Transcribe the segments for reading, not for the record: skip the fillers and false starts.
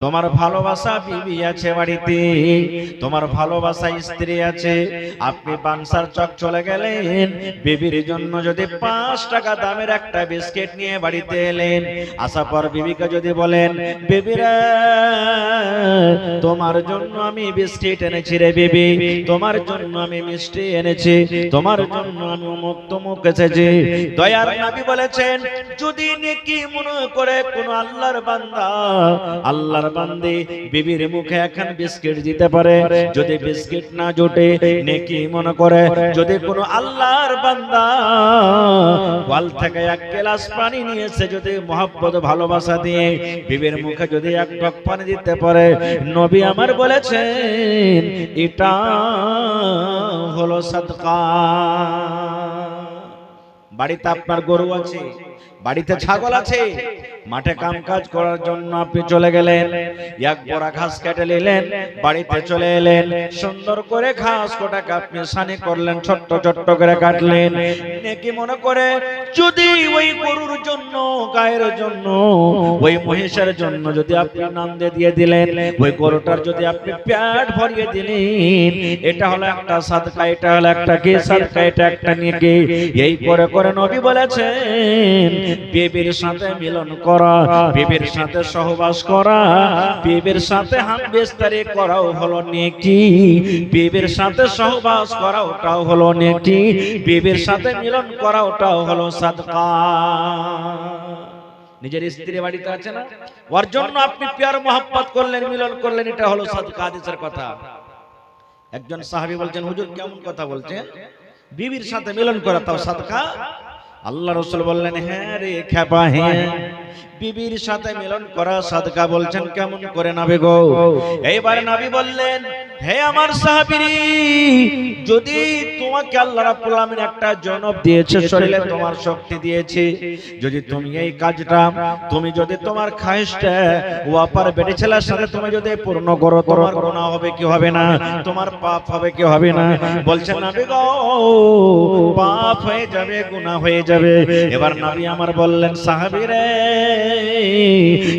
তোমার ভালোবাসা বিবি আছে বাড়িতে, তোমার ভালোবাসা স্ত্রী আছে, আপনি পানসার চক চলে গেলেন, বিবির জন্য যদি 5 টাকা দামের একটা বিস্কিট নিয়ে বাড়িতে এলেন, আসার পর বিবিকে যদি বলেন, বিবিরা তোমার জন্য আমি বিস্কিট এনেছি রে বিবি, তোমার জন্য আমি মিষ্টি এনেছি, তোমার জন্য আমি অমুক তমুক এসেছি, দয়ার নবী বলেছেন, যদি নেকি মনে করে কোন আল্লাহর বান্দা, আল্লাহর বান্দি বিবির মুখে এখন বিস্কিট দিতে পারে, যদি বিস্কিট না জোটে নেকি মনে করে, যদি কোন আল্লাহর বান্দা ওয়াল থেকে 1 গ্লাস পানি নিয়েছে, যদি মহব্বত ভালোবাসা দিয়ে বিবির মুখে যদি 1 ঢোক পানি দিতে পারে, নবী আমার বলেছেন এটা হলো সাদকা। বাড়িতে আপনার গরু আছে, বাড়িতে ছাগল আছে, মাঠে কাম কাজ করার জন্য আপনি চলে গেলেন, 1 বড়া ঘাস কেটে নিলেন, বাড়িতে চলে এলেন, সুন্দর করে ঘাস কোটাকে আপনি সানি করলেন, ছোট্ট ছোট্ট করে কাটলেন, নেকি মনে করে যদি ওই গরুর জন্য, গায়ের জন্য, ওই মহিষের জন্য যদি আপনি নান্দে দিয়ে দিলেন, ওই গরুটার যদি আপনি পেট ভরিয়ে দিলেন, এটা হলো একটা সাদকা, এটা হলো একটা কি সাদকা, এটা একটা নেকি। এই করে করে নবী বলেছেন বিবির সাথে মিলন করা, বিবির সাথে সহবাস করা, বিবির সাথে হাত বিস্তারি করাও হলো নেকি, বিবির সাথে সহবাস করা ওটাও হলো নেকি, বিবির সাথে মিলন করা ওটাও হলো সাদকা। নিজের স্ত্রী বাড়িতে আছে না, ওর জন্য আপনি প্যার মোহাব্বত করলেন, মিলন করলেন, এটা হলো সাদকা। হাদিসের কথা। একজন সাহাবী বলছেন, হুজুর কেমন কথা বলছেন, বিবির সাথে মিলন করা তাও সাদকা? আল্লাহ রাসূল বললেন, হ্যাঁ রে খেপা, হ্যাঁ, বিবির সাথে মিলন করা সাদকা। বলছেন কেমন করে নবী গো? এইবার নবী বললেন, হে আমার সাহাবী, যদি তোমাকে আল্লাহ রাব্বুল আলামিন একটা জনব দিয়েছে, শরীরে তোমার শক্তি দিয়েছে, যদি তুমি এই কাজটা, তুমি যদি তোমার খায়েশটা ওয়াপার বেটি ছেলের সাথে তুমি যদি পূর্ণ করো, তোমার গুনাহ হবে কি হবে না? তোমার পাপ হবে কি হবে না? বলছেন নবী গো, পাপ হয়ে যাবে, গুনাহ হয়ে যাবে। এবার নবী আমার বললেন, সাহাবী রে,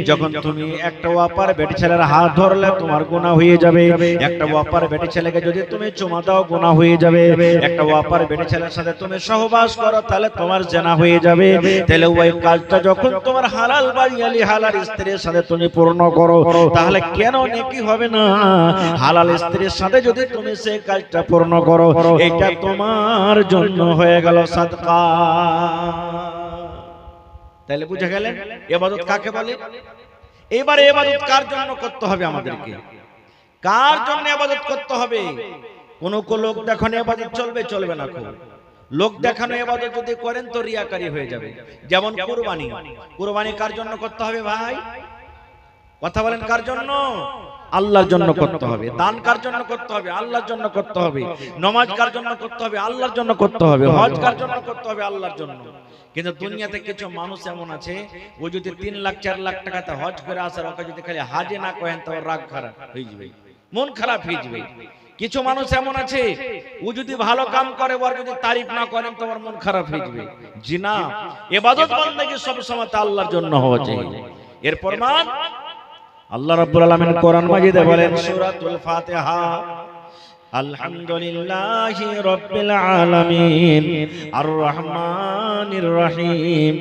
যখন তুমি একটা ওয়াপার বেটি ছেলের হাত ধরলে তোমার গুনাহ হয়ে যাবে, একটা ওয়াপার বেটি ছেলেকে যদি তুমি চুমা দাও গুনাহ হয়ে যাবে, একটা ওয়াপার বেটি ছেলের সাথে তুমি সহবাস করো তাহলে তোমার জিনা হয়ে যাবে। তাহলে ওই কাজটা যখন তোমার হালাল বাড়িয়ালি হালাল স্ত্রীর সাথে তুমি পূর্ণ করো, তাহলে কেন নেকি হবে না? হালাল স্ত্রীর সাথে যদি তুমি সেই কাজটা পূর্ণ করো, এটা তোমার জন্য হয়ে গেল সাদকা। তাহলে বুঝে গেলেন ইবাদত কাকে বলে। এবারে ইবাদত কার জন্য করতে হবে আমাদেরকে, কার জন্য ইবাদত করতে হবে? কোন লোক দেখানো ইবাদত চলবে, চলবে না। লোক দেখানো ইবাদত যদি করেন তো রিয়াকারী হয়ে যাবে। যেমন কুরবানি, কুরবানি কার জন্য করতে হবে ভাই? কথা বলেন, কার জন্য? আল্লাহর জন্য করতে হবে। দান কার জন্য করতে হবে? আল্লাহর জন্য করতে হবে। নামাজ কার জন্য করতে হবে? আল্লাহর জন্য করতে হবে। হজ কার জন্য করতে হবে? আল্লাহর জন্য। কিন্তু দুনিয়াতে কিছু মানুষ এমন আছে, ও যদি 3 লাখ 4 লাখ টাকাতে হজ করে আসার, ওকে যদি খালি হাজে না করেন তো রাগ খারাপ হয়ে যাবে, মন খারাপ হয়ে যাবে। কিছু মানুষ এমন আছে, ও যদি ভালো কাম করে, ওর যদি তারিফ না করেন তোমার মন খারাপ হয়ে যাবে। জি না, ইবাদত বান্দাগি সব সময় আল্লাহর জন্য হওয়া চাই। এর প্রমাণ আল্লাহ রাব্বুল আলামিন কোরআন মাজিদে বলেন, সূরাতুল ফাতিহা, আলহামদুলিল্লাহি রাব্বিল আলামিন আর রহমানির রহিম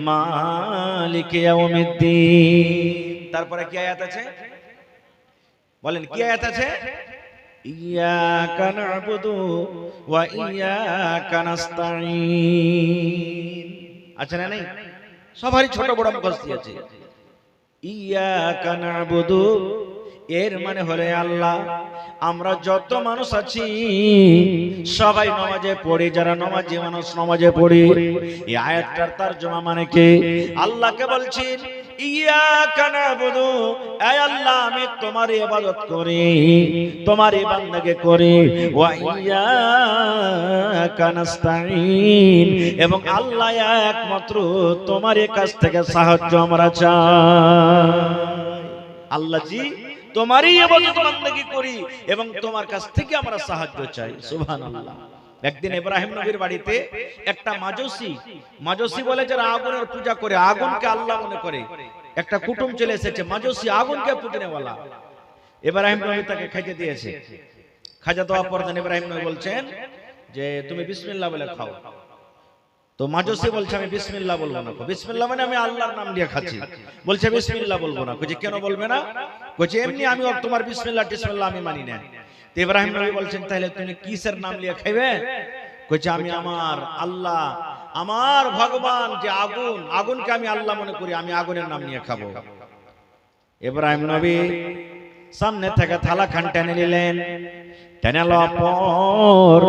মালিকি ইয়াউমিদ্দিন। তারপরে কি আয়াত আছে বলেন, কি আয়াত আছে? ইয়াকা না'বুদু ওয়া ইয়াকা নাস্তাঈন। আছে না? নেই? সবারই ছোট বড় মুখস্থ আছে। ইয়াকা না'বুদু এর মানে হলো আল্লাহ, আমরা যত মানুষ আছি সবাই নামাজে পড়ি, যারা নামাজি মানুষ নামাজে পড়ি। এই আয়াতটার তরজমা মানে কি? আল্লাহকে বলছেন ইয়াকা না'বুদু, হে আল্লাহ আমি তোমার ইবাদত করি, তোমার ইবাদতকে করি, ওয়া ইয়াকা নাস্তাঈন, এবং আল্লাহ একমাত্র তোমার কাছ থেকে সাহায্য আমরা চাই। আল্লাহ জি তোমারই ইবাদত বান্দাগি করি এবং তোমার কাছ থেকে আমরা সাহায্য চাই। সুবহানাল্লাহ। একদিন ইব্রাহিম নবীর বাড়িতে একটা মাজুসি বলে যারা আগুনের পূজা করে, আগুনকে আল্লাহ মনে করে, একটা কুটুম চলে এসেছে, মাজুসি আগুনকে পুজনেওয়ালা। ইব্রাহিম নবী তাকে খাইতে দিয়েছে। খাজা দেওয়ার পর ইব্রাহিম নবী বলছেন যে তুমি বিসমিল্লাহ বলে খাও। তো মাজুসি বলছে আমি বিসমিল্লাহ বলবো না। বিসমিল্লাহ মানে আমি আল্লাহর নাম নিয়ে খাচ্ছি। বলছে বিসমিল্লাহ বলবো না। কইছে কেন বলবে না? কইছে এমনি আমি তোমার বিসমিল্লাহ টিসমিল্লাহ আমি মানি না। তো ইব্রাহিম নবী বলছেন তাহলে তুমি কিসের নাম নিয়ে খাইবে? কইছে আমি আমার আল্লাহ, আমার ভগবান যে আগুন, আগুনকে আমি আল্লাহ মনে করি, আমি আগুনের নাম নিয়ে খাবো। ইব্রাহিম নবী সামনে থেকে থালা খান টেনে নিলেন। টেনে লওয়ার পর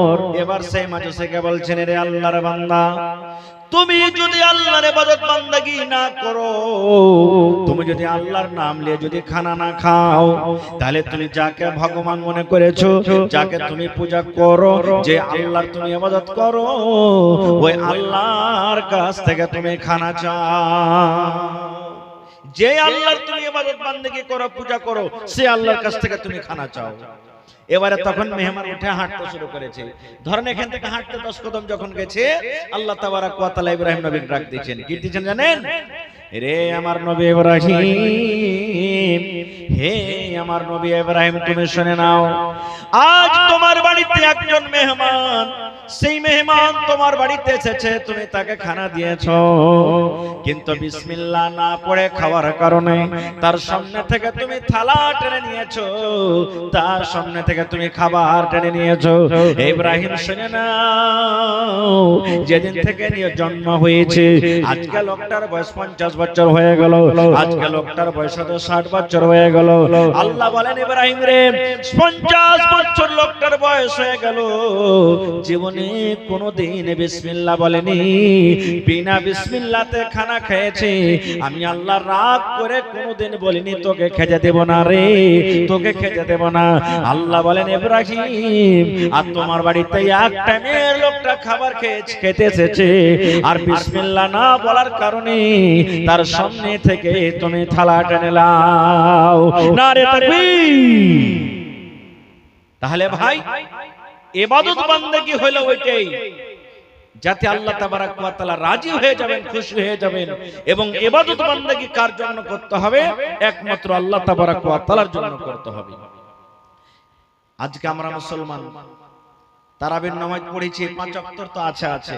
এবার সেই মাজুসিকে বলছেন রে আল্লাহর বান্দা, তুমি যদি আল্লাহর ইবাদত বান্দাগি না করো, তুমি যদি আল্লাহর নাম নিয়ে যদি খানা না খাও, তাহলে তুমি যাকে ভগবান মনে করেছো, যাকে তুমি পূজা করো, যে আল্লাহর তুমি ইবাদত করো, ওই আল্লাহর কাছ থেকে তুমি খানা চাও। যে আল্লাহর তুমি ইবাদত বান্দাগি করো, পূজা করো, সে আল্লাহর কাছ থেকে তুমি খানা চাও। এবারে তখন মেহমান উঠে হাঁটতে শুরু করেছে। ধরেন এখান থেকে হাঁটতে 10 কদম যখন গেছে, আল্লাহ তাবারাক ওয়া তাআলা ইব্রাহিম নবীকে ডাক দিয়েছেন। কি দিয়েছেন জানেন? রে আমার নবী ইব্রাহিম, হে আমার নবী ইব্রাহিম, তুমি শুনে নাও, আজ তোমার বাড়িতে একজন মেহমান, সেই মেহমান তোমার বাড়িতে এসেছে, তুমি তাকে খানা দিয়েছো, কিন্তু বিসমিল্লাহ না পড়ে খাওয়ার কারণে তার সামনে থেকে তুমি থালা টেনে নিয়েছো, তার সামনে থেকে তুমি খাবার টেনে নিয়েছো। ইব্রাহিম শুনে নাও, যেদিন থেকে নিয়ে জন্ম হয়েছে, আজকে লোকটার বয়স 50 বছর হয়ে গেল, আজকে লোকটার বয়স 60 বছর হয়ে গেল। আল্লাহ বলেন ইব্রাহিম রে, 50 বছর লোকটার বয়স হয়ে গেল, জীবনে কোনদিন বিসমিল্লাহ বলেনি, বিনা বিসমিল্লাহতে খানা খেয়েছে। আমি আল্লাহ রাগ করে কোনদিন বলিনি তোকে খেতে দেব না রে, তোকে খেতে দেব না। আল্লাহ বলেন ইব্রাহিম, আর তোমার বাড়িতে এক টাইমের লোকটা খাবার খেতে এসেছে, আর বিসমিল্লাহ না বলার কারণে তার সামনে থেকে তুমি থালা টেনে নাও। নারে তাকবীর। তাহলে ভাই, ইবাদত বান্দাগি হলো ওইটাই যাতে আল্লাহ তাবারাক ওয়া তাআলা রাজি হয়ে যাবেন, খুশি হয়ে যাবেন। এবং ইবাদত বান্দাগি কার জন্য করতে হবে? একমাত্র আল্লাহ তাবারাক ওয়া তাআলার জন্য করতে হবে। আজকে আমরা মুসলমান তারাবির নামাজ পড়েছি, 5 ওয়াক্ত তো আছে।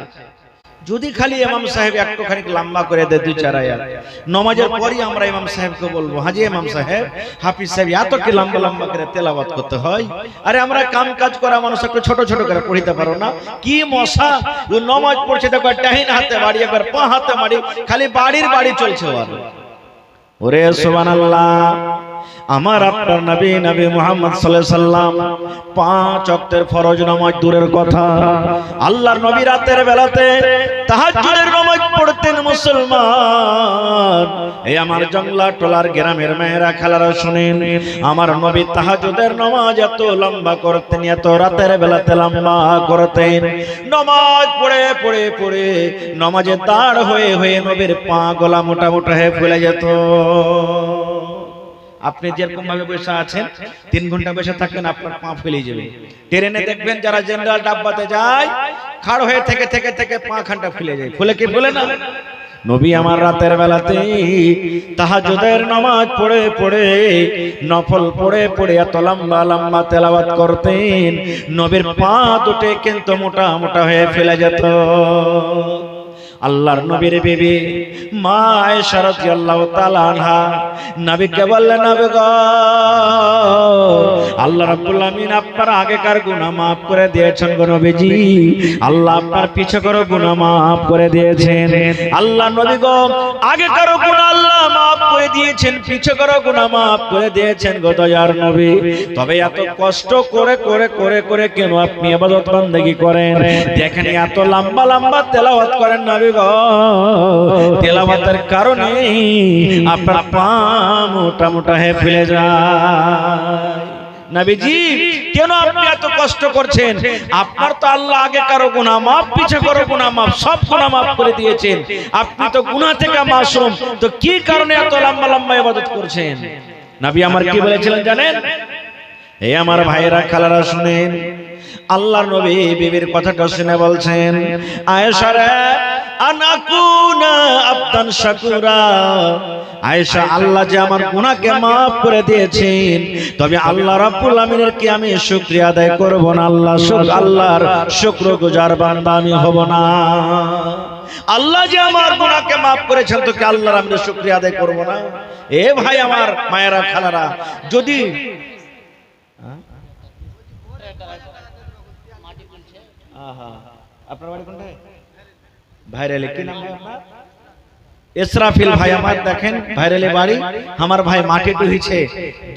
যদি খালি ইমাম সাহেব একটুখানি লম্বা করে দেয় 2-4 আয়াত, নামাজের পরই আমরা ইমাম সাহেবকে বলবো, হাজি ইমাম সাহেব, হাফিজ সাহেব, এত কি লম্বা লম্বা করে তেলাওয়াত করতে হয়? আরে আমরা কাম কাজ করা মানুষ একটু ছোট ছোট করে পড়িতে পারো না? কি মশা, ও নামাজ পড়ছে দেখো, ডাইন হাতে বাড়ি, একবার পা হাতে বাড়ি, খালি বাড়ির বাড়ি চলছে। ওরে সুবহানাল্লাহ। আমার আপনার নবী মুহাম্মদ সাল্লাল্লাহু আলাইহি সাল্লাম 5 ওয়াক্তের ফরজ নামাজ দূরের কথা, আল্লাহর নবী রাতের বেলাতে তাহাজ্জুদের নামাজ পড়তেন। মুসলমান, এই আমার জংলা টোলার গ্রামের মেয়েরা খালারা শুনেন, আমার নবী তাহাজ্জুদের নামাজ এত লম্বা করতেন, এত রাতের বেলাতে লম্বা করতেন। নামাজ পড়ে পড়ে পড়ে নামাজে দাঁড় হয়ে হয়ে নবীর পা গলা মোটা মোটা হয়ে ফুলে যেত। আপনি যেরকম ভাবে বসে আছেন, 3 ঘন্টা বসে থাকেন, আপনার পা ফুলে যাবে। ট্রেনে দেখবেন যারা জেনারেল ডাব্বাতে যায়, খাড় হয়ে থেকে থেকে থেকে পা খানটা ফুলে যায়। ফুলে কি ফুলে না? নবী আমার রাতের বেলাতে তাহাজ্জুদের নামাজ পড়ে পড়ে, নফল পড়ে পড়ে এত লম্বা লম্বা তেলাওয়াত করতেন, নবীর পা দুটো কিন্তু মোটা মোটা হয়ে ফেলে যেত। আল্লাহর নবীর বিবি মা আয়েশা রাদিয়াল্লাহু তাআলা আনহা নবীকে বললেন, নবী গো, আল্লাহ রাব্বুল আমিন আপনার আগেকার গুনাহ maaf করে দিয়েছেন গো নবীজি, আল্লাহ আপনার পিছনের গুনাহ maaf করে দিয়েছেন। আল্লাহ নবী গো, আগেকার গুনাহ আল্লাহ maaf করে দিয়েছেন, পিছনের গুনাহ maaf করে দিয়েছেন গো দয়ার নবী। তবে এত কষ্ট করে করে করে করে কেন আপনি ইবাদত বান্দেগি করেন? দেখেন এত লম্বা লম্বা তেলাওয়াত করেন নবী গো, তেলাওয়াতের কারণে আপনার পা মোটা মোটা হয়ে ফেলে যায়। নবীজি, কেন আপনি এত কষ্ট করছেন? আপনার তো আল্লাহ আগে কারো গুনাহ maaf, পিছে কারো গুনাহ maaf, সব গুনাহ maaf করে দিয়েছেন। আপনি তো গুনাহ থেকে মাসুম, তো কি কারণে এত লম্বা লম্বা ইবাদত করছেন? নবী আমার কি বলেছিলেন জানেন? এই আমার ভাইরা খালারা শুনেন, আল্লাহর নবী বিবির কথাটা শুনে বলছেন, আয়েশা রে, আনাকুনা আবদান শাকুরা, আয়েশা আল্লাহ যে আমার গুনাহকে maaf করে দিয়েছেন, তবে আল্লাহ রাব্বুল আমিনের কি আমি শুকরিয়া আদায় করব না? আল্লাহর শুকরগুজার বান্দা আমি হব না? আল্লাহ যে আমার গুনাহকে maaf করেছেন, তো কি আল্লাহর আমি শুকরিয়া আদায় করব না? এ ভাই আমার মায়েরা খালারা, যদি আপনার বাড়ি কোনটা? ভাইরালে কি নাম আপনার? ইসরাফিল ভাই আমার, দেখেন ভাইরালে বাড়ি। আমার ভাই মাটি ডুহিছে,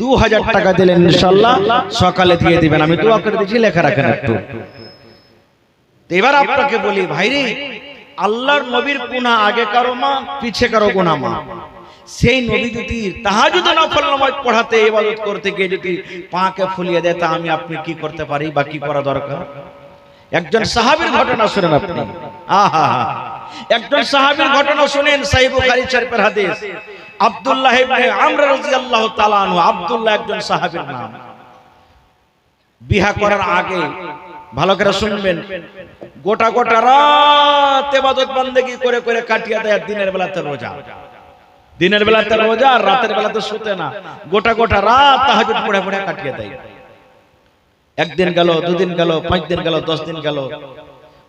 2000 টাকা দিলেন, ইনশাআল্লাহ সকালে দিয়ে দিবেন। আমি দোয়া করে দিয়েছি, লেখা রাখেন একটু। এবার আপনাকে বলি ভাইরে, আল্লাহর নবীর গুনাহ আগে কারো মা, পিছে কারো গুনাহ মা। সেই নবী যদি তাহাজ্জুদ নফল নামাজ পড়াতে, ইবাদত করতে গিয়ে যদি পাকে ফুলিয়ে দেয়, তা আমি আপনি কি করতে পারি বা কি করা দরকার? একজন সাহাবীর ঘটনা শুনেন আপনি। আহা, একজন সাহাবীর ঘটনা শুনেন, সহিহ বুখারী শরীফের হাদিস। আব্দুল্লাহ ইবনে আমর রাদিয়াল্লাহু তাআলা আনহু, আব্দুল্লাহ একজন সাহাবীর নাম। বিবাহ করার আগে ভালো করে শুনবেন, গোটা গোটা রাত ইবাদত বন্দেগী করে করে কাটিয়ে দেয়। দিনের বেলাতে রোজা, দিনের বেলাতে রোজা, আর রাতের বেলাতে শুতে না। গোটা গোটা রাত তাহাজ্জুদ পড়ে পড়ে কাটিয়ে দেয়। একদিন গেল, দুদিন গেল, 5 দিন গেল, 10 দিন গেল।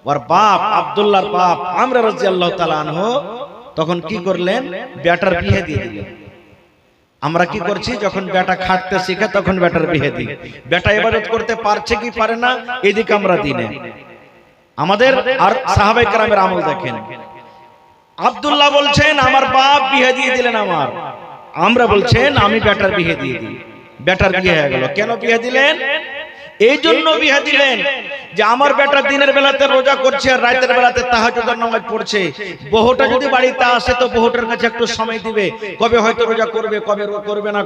ওর বাপ, আব্দুল্লাহর বাপ আমর রাদিয়াল্লাহু তাআলা আনহু তখন কি করলেন? বেটার বিয়ে দিয়ে দিলেন। আমরা কি করছি? যখন বেটা খাটতে শিখে তখন বেটার বিয়ে দিই। বেটা ইবাদত করতে পারছে কি পারে না, এদিকে আমরা দিনে আমাদের। আর সাহাবায়ে কেরামের আমল দেখেন। আব্দুল্লাহ বলছেন আমার বাপ বিয়ে দিয়ে দিলেন আমার। আমরা বলছেন আমি বেটার বিয়ে দিয়ে দিই। বেটার বিয়ে হয়ে গেল। কেন বিয়ে দিলেন? এই জন্য বিয়ে দিলেন যে আমার বেটা দিনের বেলাতে রোজা করছে আর রাতের বেলাতে তাহাজ্জুদের নামাজ পড়ছে। বহুটা যদি বাড়িতে আসে তো বহুটার কাছে একটু সময় দিবে, কবে হয়তো রোজা করবে, কবে করবে না,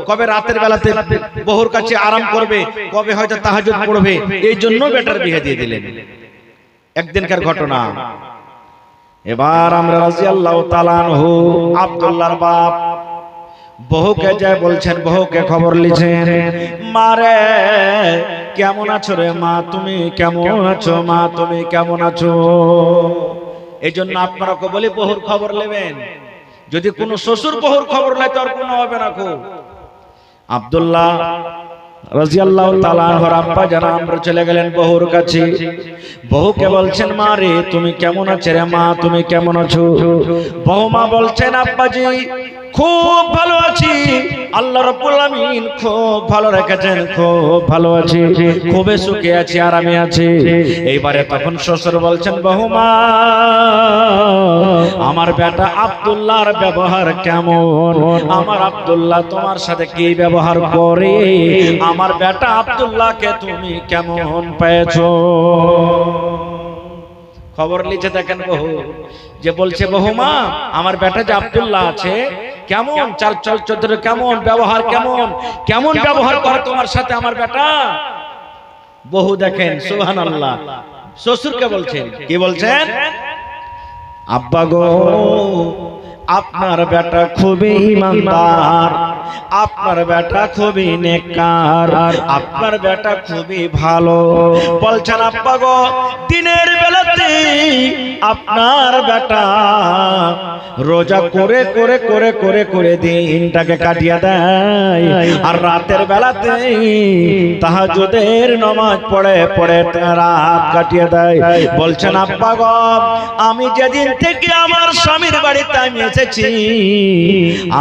কবে রাতের বেলাতে বহুর কাছে আরাম করবে, কবে হয়তো তাহাজ্জুদ পড়বে। এই জন্য বেটার বিয়ে দিয়ে দিলেন। একদিনকার ঘটনা। এবার আমরা রাদিয়াল্লাহু তাআলা আনহু, আব্দুল্লাহর বাপ বহুকে যায় বলছেন, বহুকে খবর লিখছেন, মারে কেমন আছো রে মা, তুমি কেমন আছো মা, তুমি কেমন আছো? এই জন্য আপনারা বলি বহুর খবর নেবেন। যদি কোনো শ্বশুর বহুর খবর নেয় তো আর কোনো হবে না। আব্দুল্লাহ রাদিয়াল্লাহু তাআলা আনহুর আব্বা যারা আমরা চলে গেলেন বহুর কাছে। বহুকে বলছেন মা রে তুমি কেমন আছো রে মা, তুমি কেমন আছো? বহু মা বলছেন আব্বাজি খুব ভালো আছি, আল্লাহ রাব্বুল আমিন খুব ভালো রেখেছেন, খুব ভালো আছি, খুবই সুখে আছি, আরামে আছি। এইবারে তখন শ্বশুর বলছেন বহুমা আমার বেটা আব্দুল্লাহর ব্যবহার কেমন? আমার আব্দুল্লাহ তোমার সাথে কি ব্যবহার করে? আমার বেটা আব্দুল্লাহকে তুমি কেমন পেয়েছো? খবর লিখে দেখেন বহু যে বলছে বহুমা আমার বেটা যে আব্দুল্লাহ আছে কেমন চাল চল চরিত্র, কেমন ব্যবহার, কেমন কেমন ব্যবহার করে তোমার সাথে আমার বেটা। বহু দেখেন সুবহানাল্লাহ শ্বশুরকে বলছেন, কি বলছেন? আব্বা গো আপনার বেটা খুবই ইমানদার, আপনার বেটা খুবই নেককার, আপনার বেটা খুবই ভালো। বলছেন আব্বা গো দিনের বেলাতে আপনার বেটা রোজা করে করে করে করে করে দিনটাকে কাটিয়ে দেয়, আর রাতের বেলাতে তাহাজ্জুদের নামাজ পড়ে পড়ে রাত কাটিয়ে দেয়। বলছেন আব্বা গো আমি যেদিন থেকে আমার স্বামীর বাড়িতে আমি এসেছি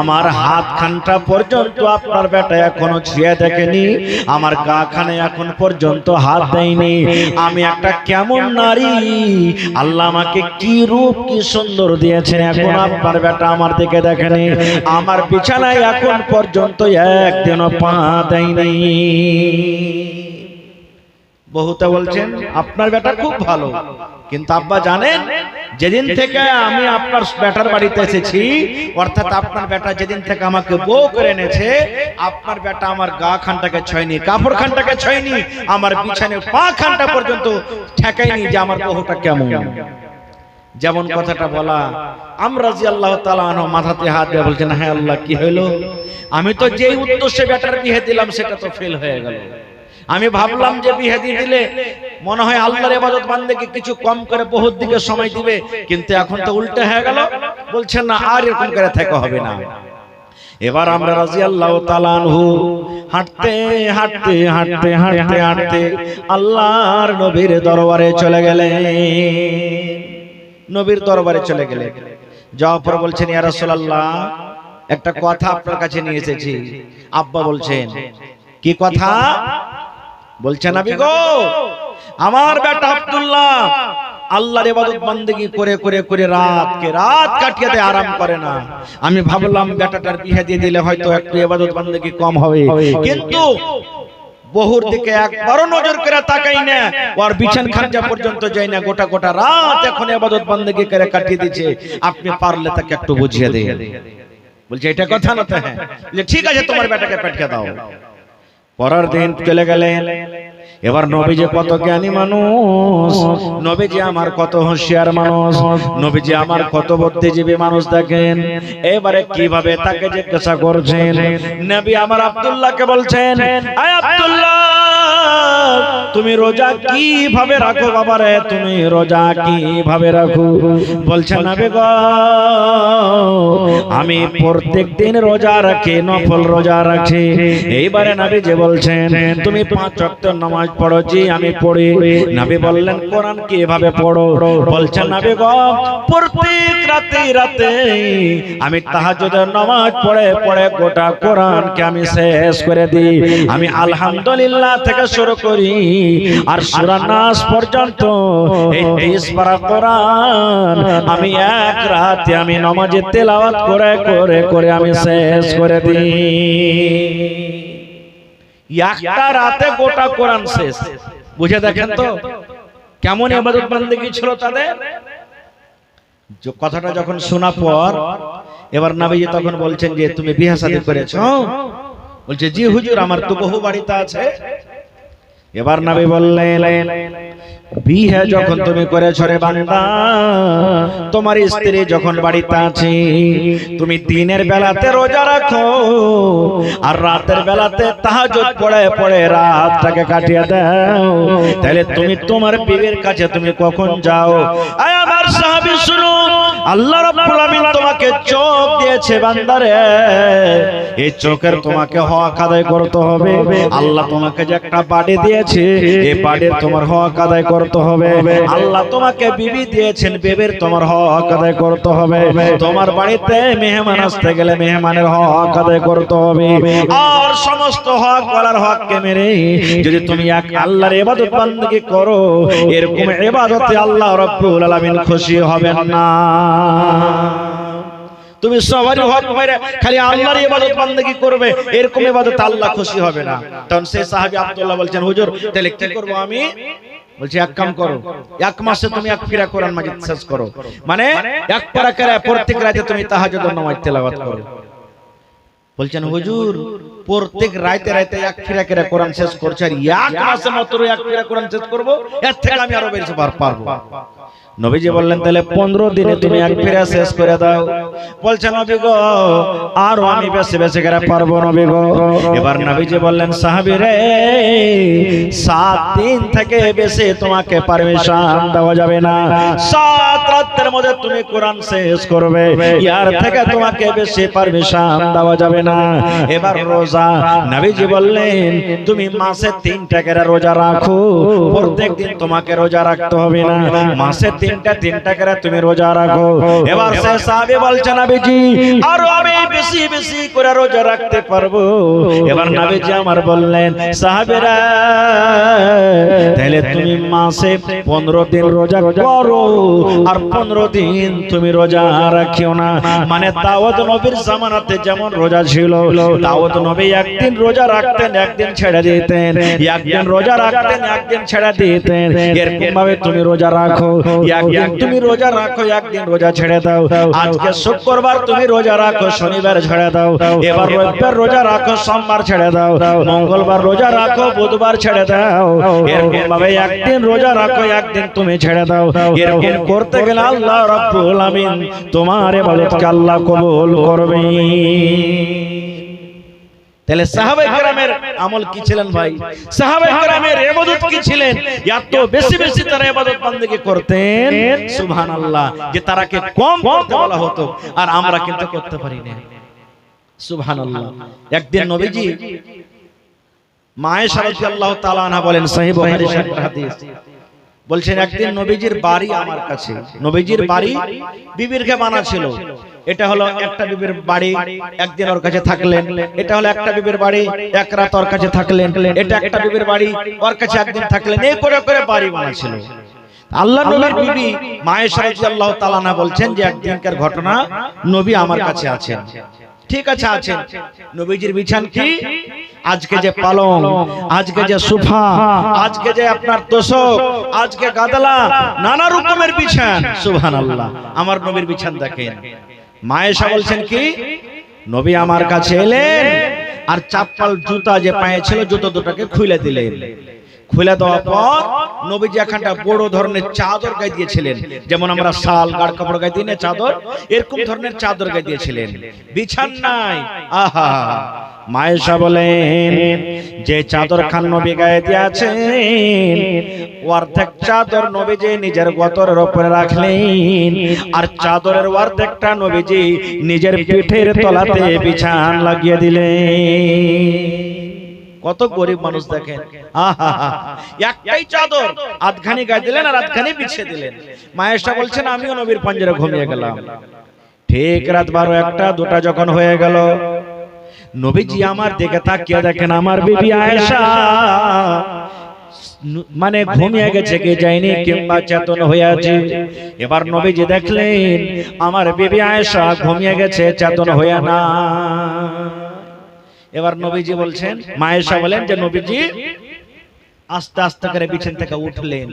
আমার হাত খানটা পর্যন্ত আপনার বেটা এখনো ছুঁয়ে দেখেনি, আমার গা খানে এখন পর্যন্ত হাত দেয়নি। আমি একটা কেমন নারী, আল্লাহ আমাকে কি রূপ কি সুন্দর দিয়েছেন, এখন আপনার বেটা আমার দিকে দেখেনি, আমার বিছানায় এখন পর্যন্ত একদিনও পা দেয়নি। বহুতে বলছেন আপনার বেটা খুব ভালো, কিন্তু আব্বা জানেন যেদিন থেকে আমি আপনার বেটার বাড়িতে এসেছি, অর্থাৎ আপনার বেটা যেদিন থেকে আমাকে বউ করে এনেছে, আপনার বেটা আমার গা খানটাকে ছয়নি, কাপড় খানটাকে ছয়নি, আমার বিছানায় পা খানটা পর্যন্ত ঠেকায়নি যে আমার বহুটা কেমন। যেমন কথাটা বলা, আমরা রাদিয়াল্লাহু তাআলা আনহু মাথাতে হাত দিয়ে বলছেন হ্যাঁ আল্লাহ কি হইলো? আমি তো যেই উদ্দেশ্যে বেটার বিয়ে দিলাম সেটা তো ফেল হয়ে গেল। আমি ভাবলাম যে বিয়ে দিয়ে দিলে মনে হয় আল্লাহর ইবাদত বান্দেকে কিছু কম করে বহুত দিকে সময় দিবে, কিন্তু এখন তো উল্টো হয়ে গেল, বলছেন না আর এরকম করে থাকা হবে না। এবার আমরা রাদিয়াল্লাহু তাআলা আনহু হাঁটতে হাঁটতে হাঁটতে হাঁটতে হাঁটতে আল্লাহর নবীর দরবারে চলে গেলেন। নবীর দরবারে চলে গেলেন, যাওয়ার পর বলছেন ইয়া রাসূলুল্লাহ, একটা কথা আপনার কাছে নিয়ে এসেছি। আব্বা বলছেন কি কথা? বলছেন নবী গো, আমার বেটা আব্দুল্লাহ আল্লাহর ইবাদত বান্দেগি করে করে করে রাতকে রাত কাটিয়ে দেয়, আরাম করে না। আমি ভাবলাম বেটাটার বিয়ে দিয়ে দিলে হয়তো একটু ইবাদত বান্দেগি কম হবে, কিন্তু বহুর দিকে একবারও নজর করে তাকাই না, ওর বিছান খানজা পর্যন্ত যাই না, গোটা গোটা রাত এখন ইবাদত বান্দেগি করে কাটিয়ে দিচ্ছে। আপনি পারলে তাকে একটু বুঝিয়ে দেন। বলছে এটা কথা না তো? হ্যাঁ। ঠিক আছে, তোমার বেটাকে পাঠিয়ে দাও। পরের দিন চলে গেলেন। এবার নবীজি কত জ্ঞানী মানুষ, নবীজি আমার কত হুঁশিয়ার মানুষ, নবীজি আমার কত বুদ্ধিজীবী মানুষ, দেখেন এবারে কিভাবে তাকে জিজ্ঞাসা করছেন। নবী আমার আব্দুল্লাহকে বলছেন, আয় আব্দুল্লাহ, তুমি রোজা কিভাবে রাখো বাবারে, তুমি রোজা কিভাবে রাখো? বলছেন নবী গো, আমি প্রত্যেক দিন রোজা রাখি, নফল রোজা রাখি। এইবারে নবী যে বলছেন তুমি 5 ওয়াক্ত নামাজ পড়ো? জি আমি পড়ি। নবী বললেন কোরআন কিভাবে পড়ো? বলছেন নবী গো, প্রত্যেক রাতে রাতে আমি তাহাজ্জুদের নামাজ পড়ে পড়ে গোটা কোরআনকে আমি শেষ করে দিই। আমি আলহামদুলিল্লাহ থেকে শুরু করি আর সূরা নাস পর্যন্ত এই 23 পারা কোরআন আমি এক রাতে আমি নামাজে তেলাওয়াত করে করে করে আমি শেষ করে দিই। একটা রাতে গোটা কোরআন শেষ। বুঝে দেখেন তো কেমন ইবাদত বান্দেগী ছিল তাদের। কথাটা যখন শোনা পর এবার নবীজি তখন বলছেন যে তুমি বিয়ে শাদী করেছো? বলছে জি হুজুর, আমার তো বহু বাড়িতে আছে। এবার নবী বললেন বিয়ে যখন তুমি করেছো রে বান্দা, তোমার স্ত্রী যখন বাড়িতে আছে, তুমি দিনের বেলাতে রোজা রাখো আর রাতের বেলাতে তাহাজ্জুদ পড়ে পড়ে রাতটাকে কাটিয়ে দাও, তাহলে তুমি তোমার বিবির কাছে তুমি কখন যাও? আয় আমার সাহাবী শুনো, আল্লাহ রাব্বুল আমিন তোমাকে চোখ দিয়েছে বান্দারে, এই চোখের তোমাকে হক আদায় করতে হবে। আল্লাহ তোমাকে যে একটা বাড়ি দিয়েছে, এই বাড়ির তোমার হক আদায় করতে হবে। আল্লাহ তোমাকে বিবি দিয়েছেন, বিবির তোমার হক আদায় করতে হবে। তোমার বাড়িতে মেহমান আসতে গেলে মেহমানের হক আদায় করতে হবে। আর সমস্ত হক ওয়ালার হককে মেরে যদি তুমি এক আল্লাহর ইবাদত বান্দেগী করো, এরকম ইবাদতে আল্লাহ রাব্বুল আলামিন খুশি হবেন না। তুমি সবারই হক মেরে খালি আল্লাহর ইবাদত বান্দেগী করবে, এরকম ইবাদত আল্লাহ খুশি হবে না। তখন সেই সাহাবী আব্দুল্লাহ বলছেন হুজুর তাহলে কি করব আমি? বলছে এক কাম করো, এক মাসে তুমি এক ফিরা কোরআন মাজিদ শেষ করো, মানে এক পারা করে প্রত্যেক রাতে তুমি তাহাজ্জুদের নামাজ তেলাওয়াত করো। বলছেন হুজুর প্রত্যেক রাতে রাতে এক ফিরা করে কোরআন শেষ করছে আর এক মাসে মাত্র এক ফিরা কোরআন শেষ করব, এর থেকে আমি আরো বেশি পারবো। নবীজি বললেন তাহলে 15 দিনে তুমি এক ফিরা শেষ করে দাও। বলছে নবী গো আর আমি বেশি বেশি করে পারবো নবী গো। এবার নবীজি বললেন সাহাবী রে 7 দিন থেকে বেশি তোমাকে পারমিশন দেওয়া যাবে না, 7 রাতের মধ্যে তুমি কোরআন শেষ করবে, ইয়ার থেকে তোমাকে বেশি পারমিশন দেওয়া যাবে না। এবার রোজা, নবীজি বললেন তুমি মাসে 3টা করে রোজা রাখো, প্রত্যেক দিন তোমাকে রোজা রাখতে হবে না, মাসে 3টা করে তুমি রোজা রাখো। এবার সে সাহাবী বলছেন নবীজি আর আমি বেশি বেশি করে রোজা রাখতে পারবো। এবার নবীজি আমার বললেন সাহাবীরা তাহলে তুমি মাসে 15 দিন রোজা করো আর 15 দিন তুমি রোজা রাখিও না। মানে দাউদ নবীর জামানাতে যেমন রোজা ছিল, দাউদ নবী একদিন রোজা রাখতেন একদিন ছেড়ে দিতেন, একদিন রোজা রাখতেন একদিন ছেড়ে দিতেন। এরকম ভাবে তুমি রোজা রাখো, একদিন তুমি রোজা রাখো একদিন রোজা ছেড়ে দাও। আজকে শুক্রবার তুমি রোজা রাখো, শনিবার ছেড়ে দাও, এবার রবিবার রোজা রাখো, সোমবার ছেড়ে দাও, মঙ্গলবার রোজা রাখো, বুধবার ছেড়ে দাও। এরকম ভাবে একদিন রোজা রাখো একদিন তুমি ছেড়ে দাও। এরকম করতে গেলে আল্লাহ রাব্বুল আমিন তোমার ইবাদতকে আল্লাহ কবুল করবে। তাহলে সাহাবায়ে কেরামের আমল কি ছিলেন ভাই? সাহাবায়ে কেরামের ইবাদত কি ছিলেন? এত বেশি বেশি তারা ইবাদত বندگی করতেন সুবহানাল্লাহ, যে তারাকে কম করতে বলা হতো আর আমরা কিন্তু করতে পারি না। সুবহানাল্লাহ। একদিন নবীজি মা আয়েশা রাদিয়াল্লাহু তাআলা আনহা বলেন, সহিহ বুখারী শরীফের হাদিস, বলছেন একদিন নবীজির বাড়ি আমার কাছে, নবীজির বাড়ি বিবির কে বানা ছিল। এটা হলো একটা বিবির বাড়ি, একদিন ওর কাছে থাকলেন। এটা হলো একটা বিবির বাড়ি, এক রাত ওর কাছে থাকলেন। এটা একটা বিবির বাড়ি, ওর কাছে একদিন থাকলেন। এই করে করে বাড়ি বানা ছিল। আল্লাহ নবীর বিবি মা আয়েশা রাদিয়াল্লাহু তাআলা আনহা বলছেন যে একদিনকার ঘটনা, নবী আমার কাছে আছেন। ঠিক আছে আছেন। নবীজির বিছান কি? আজকে যে পালং, আজকে যে সোফা, আজকে যে আপনার তোশক, আজকে গাদলা, নানা রকমের বিছান। সুবহানাল্লাহ। আমার নবীর বিছান দেখেন। মা আয়েশা বলছেন কি? নবী আমার কাছে এলেন আর চাপ্পাল জুতা যে পায়ে ছিল জুতো দুটোকে খুলে দিলেন। খুলে দেওয়ার পর নবীজি এখানটা বড় ধরনের চাদর গায়ে দিয়েছিলেন, যেমন আমরা শাল গাঢ় কাপড় গায়ে দিই না চাদর, এরকম ধরনের চাদর গায়ে দিয়েছিলেন। বিছান নাই। আহা, মা আয়েশা বলেন যে চাদর খান নবী গায়ে দিয়েছেন, অর্ধেক চাদর নবীজি নিজের গতরের উপরে রাখলেন আর চাদরের অর্ধেকটা নবীজি নিজের পিঠের তলাতে বিছান লাগিয়ে দিলেন। কত গরিব মানুষ দেখেন। একটাই চাদর আধখানি গায়ে দিলেন আর আধখানি বিছিয়ে দিলেন। মা আয়েশা বলছেন আমিও নবীর পাঞ্জারে ঘুমিয়ে গেলাম। ঠিক রাত 12, 1, 2 যখন হয়ে গেল, নবীজি আমার দিকে তাকিয়ে দেখেন আমার বিবি আয়েশা মানে ঘুমিয়ে গেছে কি যায়নি কিংবা চেতন হয়ে আছে। এবার নবীজি দেখলেন আমার বিবি আয়েশা ঘুমিয়ে গেছে, চেতন হয়ে না। এবার নবীজি বলছেন, মা আয়েশা বলেন যে নবীজি আস্তে আস্তে করে বিছানা থেকে উঠলেন,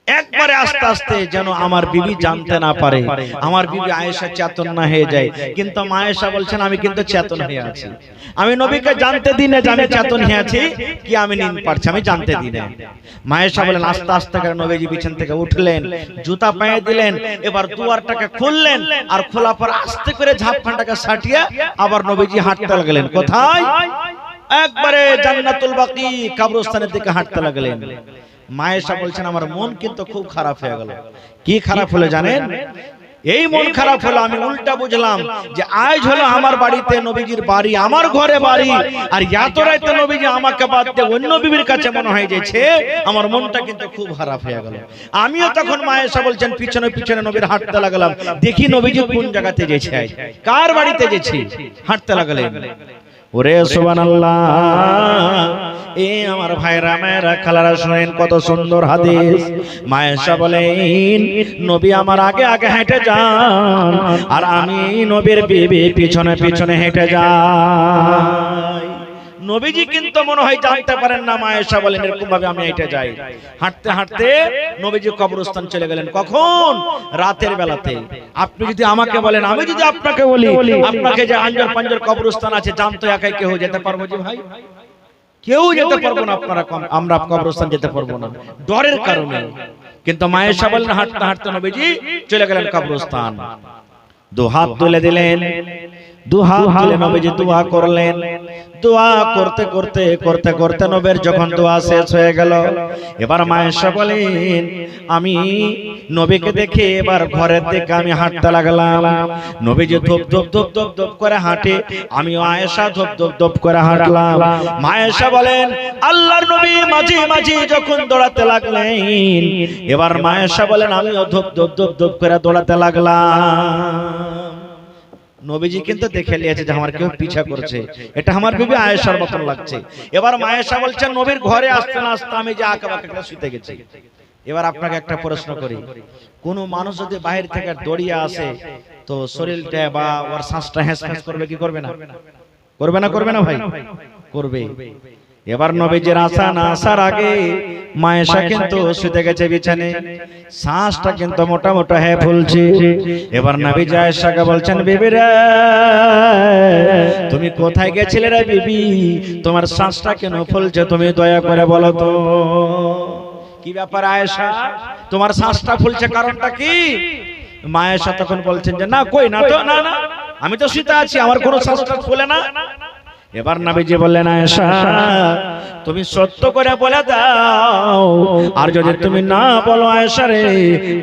একবারে আস্তে আস্তে, যেন আমার বিবি জানতে না পারে, আমার বিবি আয়েশা চেতন না হয়ে যায়। কিন্তু মা আয়েশা বলছেন আমি কিন্তু চেতন হয়ে আছি, আমি নবীকে জানতে দিই না যে আমি চেতন হয়ে আছি কি আমি নিন পারছি, আমি জানতে দিই না। মা আয়েশা বলেন আস্তে আস্তে করে নবীজি বিছানা থেকে উঠলেন, জুতা পায়ে দিলেন, এবার দুয়ারটাকে খুললেন আর খোলার পর আস্তে করে ঝাপখানটাকে সাটিয়ে আবার নবীজি হাঁটতে লাগলেন। কোথায়? একবারে জান্নাতুল বাকি কবরস্থানের দিকে হাঁটতে লাগলেন। মা আয়েশা বলছেন আমার মন কিন্তু খুব খারাপ হয়ে গেল। কি খারাপ হলো জানেন? এই মন খারাপ হলো, আমি উল্টা বুঝলাম যে আজ হলো আমার বাড়িতে নবীজির বাড়ি, আমার ঘরে বাড়ি, আর এত রাতে নবীজি আমাকে বাদ দিয়ে অন্য বিবির কাছে মনে হয় যেছে, আমার মনটা কিন্তু খুব খারাপ হয়ে গেল। আমিও তখন মা আয়েশা বলছেন পিছনে পিছনে নবীর হাঁটতে লাগলাম, দেখি নবীজি কোন জায়গাতে যেছে, কার বাড়িতে গেছি, হাঁটতে লাগলেন। ওরে সুবহানাল্লাহ। এ আমার ভাইরা মায়েরা খালারা শুনেন কত সুন্দর হাদিস। মা আয়েশা বলেন নবী আমার আগে আগে হেঁটে যান আর আমি নবীর বিবি পিছনে পিছনে হেঁটে যাই। নবীজি কিন্তু মনে হয় জানতে পারেন না। মা আয়েশা বলেন এরকম ভাবে আমি হেঁটে যাই। হাঁটতে হাঁটতে নবীজি কবরস্থান চলে গেলেন। কখন? রাতের বেলাতে। আপনি যদি আমাকে বলেন, আমি যদি আপনাকে বলি আপনাকে যে আঞ্জর পাঞ্জর কবরস্থান আছে জানতো একাই কেউ যেতে পারবো যে ভাই? কেউ যেতে পারবো না, আপনারা আমরা কবরস্থান যেতে পারবো না ডরের কারণে। কিন্তু মা আয়েশা বলেন হাঁটতে হাঁটতে নবীজি চলে গেলেন কবরস্থান। দু হাত তুলে দিলেন, দু হাত তুলে নবীজি দোয়া করলেন। দোয়া করতে করতে করতে করতে নবীর যখন দোয়া শেষ হয়ে গেল, এবার মা আয়েশা বলেন আমি নবীকে দেখে এবার ঘরের দিকে আমি হাঁটতে লাগলাম। নবীজি ধপ ধপ ধপ ধপ ধপ করে হাঁটে, আমি আয়েশা ধপ ধপ ধপ করে হাঁটলাম। মা আয়েশা বলেন আল্লাহর নবী মাঝে মাঝে যখন দৌড়াতে লাগলেন, এবার মা আয়েশা বলেন আমিও ধপ ধপ ধপ ধপ করে দৌড়াতে লাগলাম। নবীজি কিন্তু দেখে নিয়েছে যে আমার কেউ পিছা করছে, এটা আমার বিবি আয়েশার মতন লাগছে। এবার মা আয়েশা বলছেন নবীর ঘরে আসতে না আসতে আমি যে আঁকাবাঁকা শুতে গেছি। এবার আপনাকে একটা প্রশ্ন করি, কোন মানুষ যদি বাইরে থেকে দৌড়িয়ে আসে তো শরীরটা বা ওর শ্বাসটা হ্যাঁস ফ্যাঁস করবে কি করবে না? করবে না? করবে না ভাই? করবে। এবার নবীজির আসা না আসার আগে মা আয়েশা কিন্তু শুতে গেছে বিছানে, শ্বাসটা কিন্তু মোটা মোটা হয়ে ফুলছে। এবার নবীজি আয়েশাকে বলছেন বিবি রে তুমি কোথায় গেছিলে রে বিবি, তোমার শ্বাসটা কেন ফুলছে তুমি দয়া করে বলো তো। কি ব্যাপার আয়েশা, তোমার শ্বাসটা ফুলছে কারণটা কি? মা আয়েশা তখন বলছেন যে না কই না তো, না না আমি তো শুতে আছি, আমার কোনো শ্বাসটা ফুলে না। এবার নবীজি বললেন, আয়েশা তুমি সত্য করে বলে দাও, আর যদি তুমি না বলো আয়েশা রে,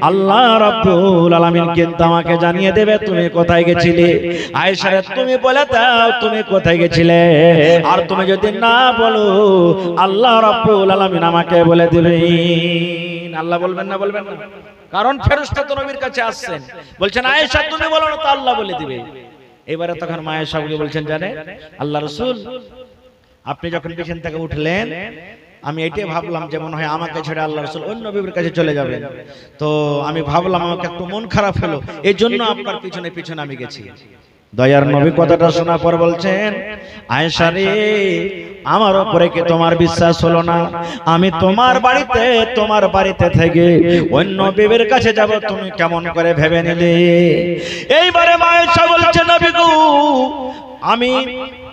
আল্লাহ রাব্বুল আলামিন কিন্তু আমাকে জানিয়ে দেবে তুমি কোথায় গেছিলে। আয়েশা রে তুমি বলে দাও তুমি কোথায় গেছিলে, আর তুমি যদি না বলো আল্লাহ রাব্বুল আলামিন আমাকে বলে দিবেন। আল্লাহ বলবেন না? বলবেন না, কারণ ফেরেশতা তো নবীর কাছে আসছেন, বলছেন আয়েশা তুমি বলো না তো আল্লাহ বলে দিবে। এবারে তখন মা আয়েশা বলছেন, জানেন আল্লাহ রাসূল, আপনি যখন পিছন থেকে উঠলেন আমি এটাই ভাবলাম যে মনে হয় আমাকে ছেড়ে আল্লাহ রাসূল অন্য নবীর কাছে চলে যাবেন, তো আমি ভাবলাম আমাকে একটু মন খারাপ হলো, এই জন্য আপনার পিছনে পিছনে আমি গেছি। দয়ার নবী কথাটা শোনার পর বলছেন, আয়েশা রে আমার উপরে কি তোমার বিশ্বাস হলো না? আমি তোমার বাড়িতে থেকে অন্য বিবির কাছে যাব তুমি কেমন করে ভেবে নিলে? এইবারে আয়েশা বলছে, নবী গো আমি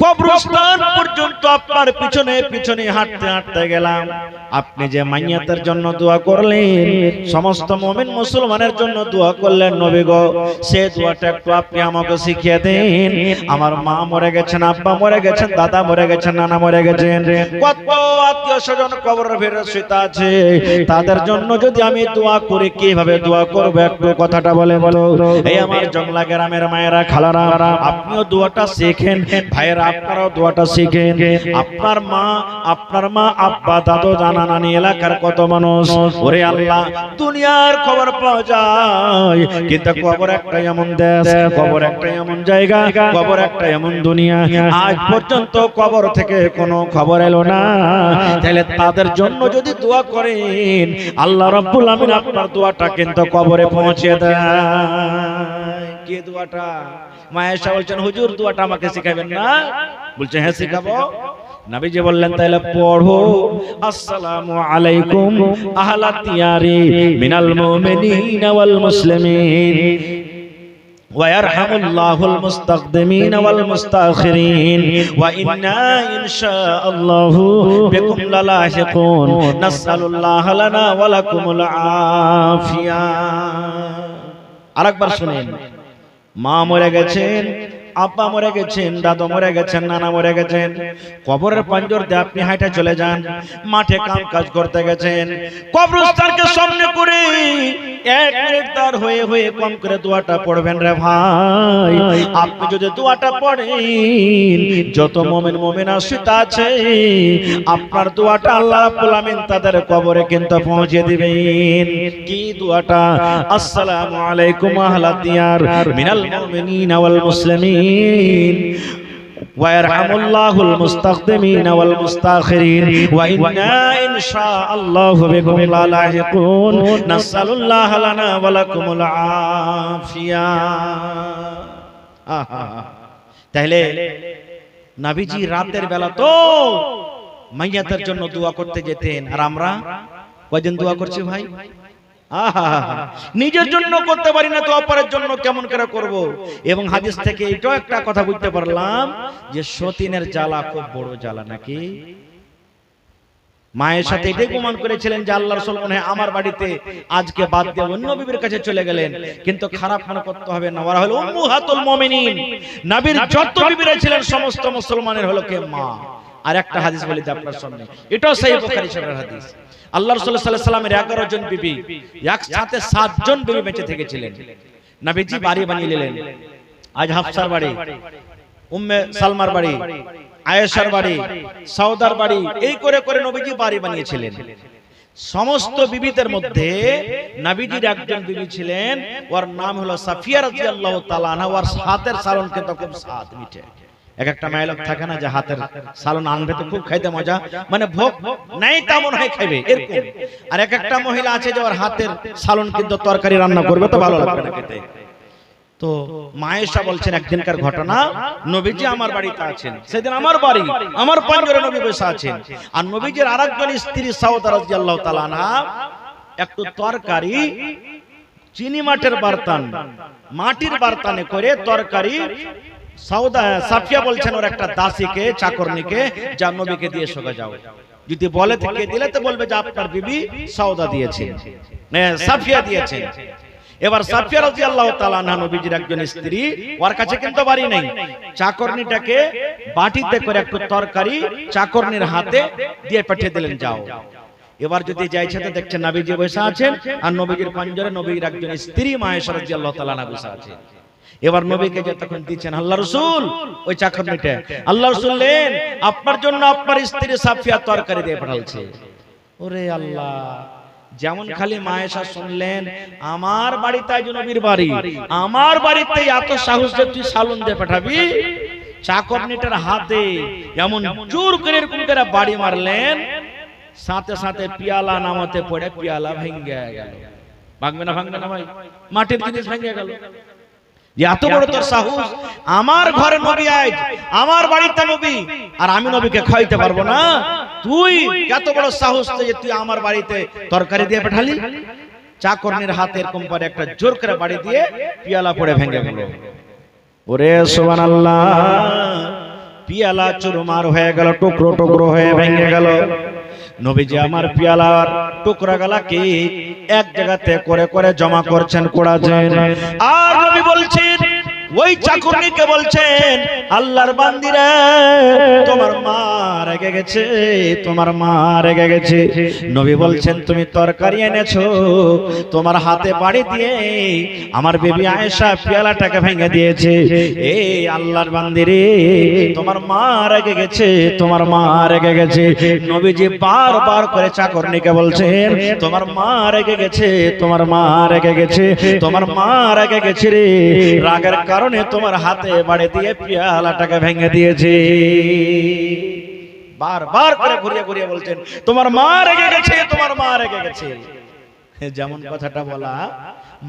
কবরস্থান পর্যন্ত আপনার পিছনে পিছনে হাঁটতে হাঁটতে গেলাম, আপনি যে মাইয়াতের জন্য দোয়া করলেন, সমস্ত মুমিন মুসলমানের জন্য দোয়া করলেন নবী গো, সেই দোয়াটা একটু আপনি আমাকে শিখিয়ে দেন। আমার মা মরে গেছেন, আব্বা মরে গেছেন, দাদা মরে গেছেন, নানা মরে গেছেন, কত আত্মীয় স্বজন কবরের ভিতরে শুয়ে আছে, তাদের জন্য যদি আমি দোয়া করি কিভাবে দোয়া করব একটু কথাটা বলে বলো। এই আমার জংলা গ্রামের মায়েরা খালারা, আপনিও দোয়াটা শিখেন, ভাইয়েরা আপনারাও দোয়াটা শিখেন। আপনার মা আব্বা দাদু জানা নানি এলাকার কত মানুষ, ওরে আল্লাহ দুনিয়ার খবর পাওয়া যায়, কিন্তু কবর একটা এমন দেশ, কবর একটা এমন জায়গা, কবর একটা এমন দুনিয়া, আজ পর্যন্ত কবর থেকে কোনো খবর এলো না। তাহলে তাদের জন্য যদি দোয়া করেন আল্লাহ রাব্বুল আমিন আপনার দোয়াটা কিন্তু কবরে পৌঁছে দেয়। কি দোয়াটা? মা আয়েশা বলছেন, হুজুর দোয়াটা আমাকে শিখাবেন না? বলছে হ্যাঁ শিখাবো। নবীজি বললেন তাহলে পড়ো, আসসালামু আলাইকুম আহলাত দিয়ারি মিনাল মুমিনিনা ওয়াল মুসলিমিন ওয়া ইয়ারহামুল্লাহুল মুস্তাকদিমিন ওয়াল মুস্তাখিরিন ওয়া ইন্না ইনশাআল্লাহু বিকুম লালাহিকুন নাসআলুল্লাহ লানা ওয়া লাকুমুল আফিয়া। আরেকবার শুনেন, মা মরে গেছেন, আব্বা মরে গেছেন, দাদু মরে গেছেন, নানা মরে গেছেন, কবরের পাঞ্জর দিয়ে আপনি হাঁটে চলে যান, মাঠে কাম কাজ করতে গেছেন, কবরস্থানকে সামনে করে এক মিনিট তার হয়ে হয়ে কম করে দোয়াটা পড়বেন রে ভাই। আপনি যদি দোয়াটা পড়েন যত মুমিন মুমিনা শুয়ে আছে আপনার দোয়াটা আল্লাহ রাব্বুল আমিন তাদের কবরে কিন্তু পৌঁছে দিবেন। কি দোয়াটা? আসসালামু আলাইকুম আহলাদ দিয়ার মিনাল মুমিনিনা ওয়াল মুসলিমিন ওয়া ইয়ারহামুল্লাহুল মুস্তাকদিমিন ওয়াল মুস্তাখিরিন ওয়া ইন্না ইনশাআল্লাহু বিকুম লালাহিকুন নাসআলুল্লাহ লানা ওয়া লাকুমুল আফিয়া। তাহলে নবীজি রাতের বেলা তো মাইয়াতের জন্য দোয়া করতে যেতেন, আর আমরা কয়দিন দোয়া করছি ভাই? নিজের জন্য করতে পারি না তো অপরের জন্য কেমন করে করব? এবং হাদিস থেকে এটাও একটা কথা বুঝতে পারলাম যে সতীনের জ্বালা খুব বড় জ্বালা নাকি। মায়ের সাথে এটাই প্রমাণ করেছিলেন যে আল্লাহর রাসূল মনে হয় আমার বাড়িতে আজকে বাদ দিয়ে অন্য বিবির কাছে চলে গেলেন, কিন্তু খারাপ মনে করতে হবে না, ওরা হলো উম্মাহাতুল মুমিনিন, নবীর যত বিবিরা ছিলেন সমস্ত মুসলমানের হলো কে মা। আর একটা হাদিস বলি আপনার সামনে, এটাও সহিহ বুখারী শরীফের হাদিস। আল্লাহ রাসূল সাল্লাল্লাহু আলাইহি ওয়াসাল্লামের 11 জন বিবি, একসাথে 7 জন বিবি বেঁচে থেকেছিলেন। নবীজি বাড়ি বানিয়ে নিলেন, আজ হাফসার বাড়ি, উম্মে সালমার বাড়ি, আয়েশার বাড়ি, সাউদার বাড়ি, এই করে করে নবীজি বাড়ি বানিয়েছিলেন। সমস্ত বিবিদের মধ্যে নবীজির একজন বিবি ছিলেন, ওর নাম হলো সাফিয়া রাদিয়াল্লাহু তাআলা আনহা। ওর হাতের সালন কিন্তু খুব স্বাদ মিঠে। এক একটা মেয়ে লোক থাকে না যে হাতের সালন আনবে তো খুব খাইতে মজা, মানে ভোগ নাই তা মনে হয় খাইবে এরকম। আর এক একটা মহিলা আছে যে ওর হাতের সালন কিন্তু তরকারি রান্না করবে তো ভালো লাগবে না খেতে। তো মা আয়েশা বলছেন একদিনকার ঘটনা, নবীজি আমার বাড়িতে আছেন, সেদিন আমার বাড়ি, আমার পাঞ্জরে নবী বসে আছেন, আর নবীজির আরেকজন স্ত্রী সাউদা রাদিয়াল্লাহু তাআলা আনহা একটু তরকারি চিনি মাটির বারতান, মাটির বারতানে করে তরকারি সাউদা সাফিয়া বলছেন ওর একটা দাসীকে চাকরনিকে যা নবীকে দিয়ে সোজা যাও, যদি বলে থেকে দিলে তো বলবে যে আপনার বিবি সাউদা দিয়েছে, সাফিয়া দিয়েছে। এবার সাফিয়া রাদিয়াল্লাহু তাআলা আনহা নবীজির একজন স্ত্রী, ওর কাছে কিন্তু বাড়ি নেই, চাকরনিটাকে বাটিতে করে একটু তরকারি চাকরনির হাতে দিয়ে পাঠিয়ে দিলেন, যাও। এবার যদি যাইছে তো দেখছেন নবীজি বসে আছেন, আর নবীজির পাঞ্জরে নবীর একজন স্ত্রী মা আয়েশা রাদিয়াল্লাহু তাআলা আনহা বসে আছে। এবার নবীকে যে তখন দিচ্ছেন আল্লাহ রাসূল ওই চাকরনিটা, আল্লাহ রাসূল নেন, আপনার জন্য আপনার স্ত্রী সাফিয়া তরকারি দিয়ে পাঠালছে। ওরে আল্লাহ, যেমন খালি মা আয়েশা শুনলেন আমার বাড়িতে আজ নবীর বাড়ি, আমার বাড়িতে এত সাহস যে তুই সালুন দিয়ে পাঠাবি, চাকরনিটার হাতে এমন জোর করে এরকম করে বাড়ি মারলেন, সাথে সাথে পিয়ালা নামাতে পড়ে পিয়ালা ভেঙে গেল। ভাঙবে না ভাঙবে না ভাই, মাটির জিনিস ভেঙে গেল। এত বড় তোর সাহস, আমার ঘরে নবী আজ, আমার বাড়িতে নবী, আর আমি নবীকে খাইতে পারবো না? তুই এত বড় সাহস যে তুই আমার বাড়িতে তরকারি দিয়ে পাঠালি? চাকরনির হাতে এরকম করে একটা জোর করে বাড়ি দিয়ে পিয়ালা পড়ে ভেঙে গেল। ওরে সুবহানাল্লাহ, পিয়ালা চুরমার হয়ে গেল, টুকরো টুকরো হয়ে ভেঙে গেল। নবীজি আমার পিয়ালার টুকরা গলাকে এক জায়গাতে করে করে জমা করছেন, কোড়াছেন, আর নবী বলছেন, ওই চাকরনিকে বলছেন, আল্লাহর বান্দিরা তোমার মা রেগে গেছে, তোমার মা রেগে গেছে। নবী বলছেন তুমি তরকারি এনেছো, তোমার হাতে বাড়ি দিয়ে আমার বিবি আয়েশা পিয়ালাটাকে ভেঙে দিয়েছে। এই আল্লাহর বান্দিরে তোমার মা রেগে গেছে, তোমার মা রেগে গেছে। নবীজি বারবার করে চাকরনিকে বলছেন তোমার মা রেগে গেছে, তোমার মা রেগে গেছে, তোমার মা রেগে গেছে রে, রাগের কারণে তোমার হাতে বাড়ি দিয়ে পিয়ালাটাকে ভেঙে দিয়েছে। বারবার করে ঘুরিয়ে ঘুরিয়ে বলছেন তোমার মা রেগে গেছে, তোমার মা রেগে গেছে। যেমন কথাটা বলা,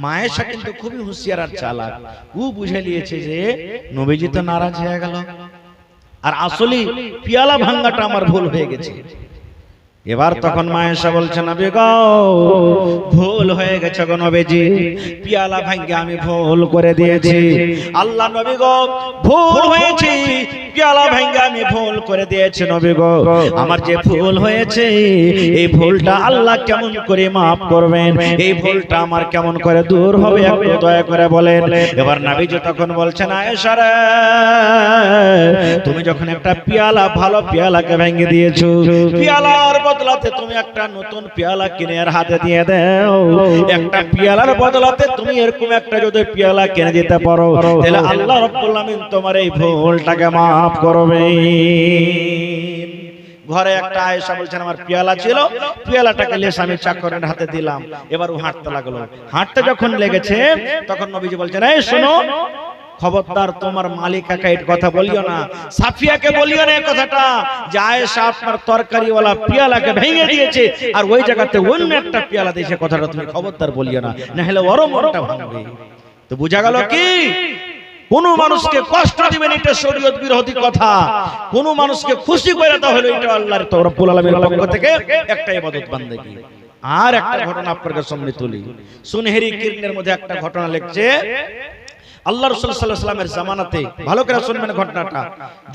মায়েশা কিন্তু খুবই হুঁশিয়ার আর চালাক, ও বুঝে নিয়েছে যে নবীজি তো নারাজ হয়ে গেল, আর আসলে পিয়ালা ভাঙাটা আমার ভুল হয়ে গেছে। এবার তখন মায়েশা বলছেন নবী গো ভুল হয়ে গেছে গো নবীজি, পিয়ালা ভাঙে আমি ভুল করে দিয়েছি। আল্লাহ নবী গো ভুল হয়েছে, পিয়ালা ভাঙে আমি ভুল করে দিয়েছি নবী গো, আমার যে ভুল হয়েছে এই ভুলটা আল্লাহ কেমন করে maaf করবেন, এই ভুলটা আমার কেমন করে দূর হবে একটু দয়া করে বলেন। এবার নবীজি তখন বলছেন আয়েশা রে, তুমি যখন একটা পিয়ালা ভালো পিয়ালাকে ভেঙে দিয়েছো, পিয়ালার বদলাতে তুমি একটা নতুন পিয়ালা কিনে আর হাতে দিয়ে দাও, একটা পিয়ালার বদলাতে তুমি এরকম একটা যদি পিয়ালা কিনে দিতে পারো, তাহলে আল্লাহ রাব্বুল আমিন তোমার এই ভুলটাকে maaf করবে। ঘরে একটা আয়েশা বলছেন আমার পিয়ালা ছিল, পিয়ালাটাকে লেস আমি চাকরের হাতে দিলাম। এবার ও হাঁটতে লাগলো, হাঁটতে যখন লেগেছে তখন নবীজি বলছেন এই শোনো, খবরদার তোমার মালিকাকে এই কথা বলিও না, সাফিয়াকে বলিও না এই কথাটা যে আয়েশা আপনার তরকারিওয়ালা পিয়ালাকে ভেঙে দিয়েছে আর ওই জায়গাতে অন্য একটা পিয়ালা দিয়েছে, কথাটা তুমি খবরদার বলিও না, না হলে ওর মনটা ভাঙবে। তো বোঝা গেল কি কোন মানুষকে কষ্ট দিবেন এটা শরীয়ত বিরোধী কথা, কোন মানুষকে খুশি করে দাও হলো এটা আল্লাহর রব্বুল আলামিনের পক্ষ থেকে একটা ইবাদত বান্দেগী। আর একটা ঘটনা আপনাদের সামনে তুলি, সুনহেরি কিরনের মধ্যে একটা ঘটনা লিখছে আল্লাহ রাসূল সাল্লাল্লাহু আলাইহি ওয়াসাল্লামের জামানাতে। ভালো করে শুনবেন ঘটনাটা,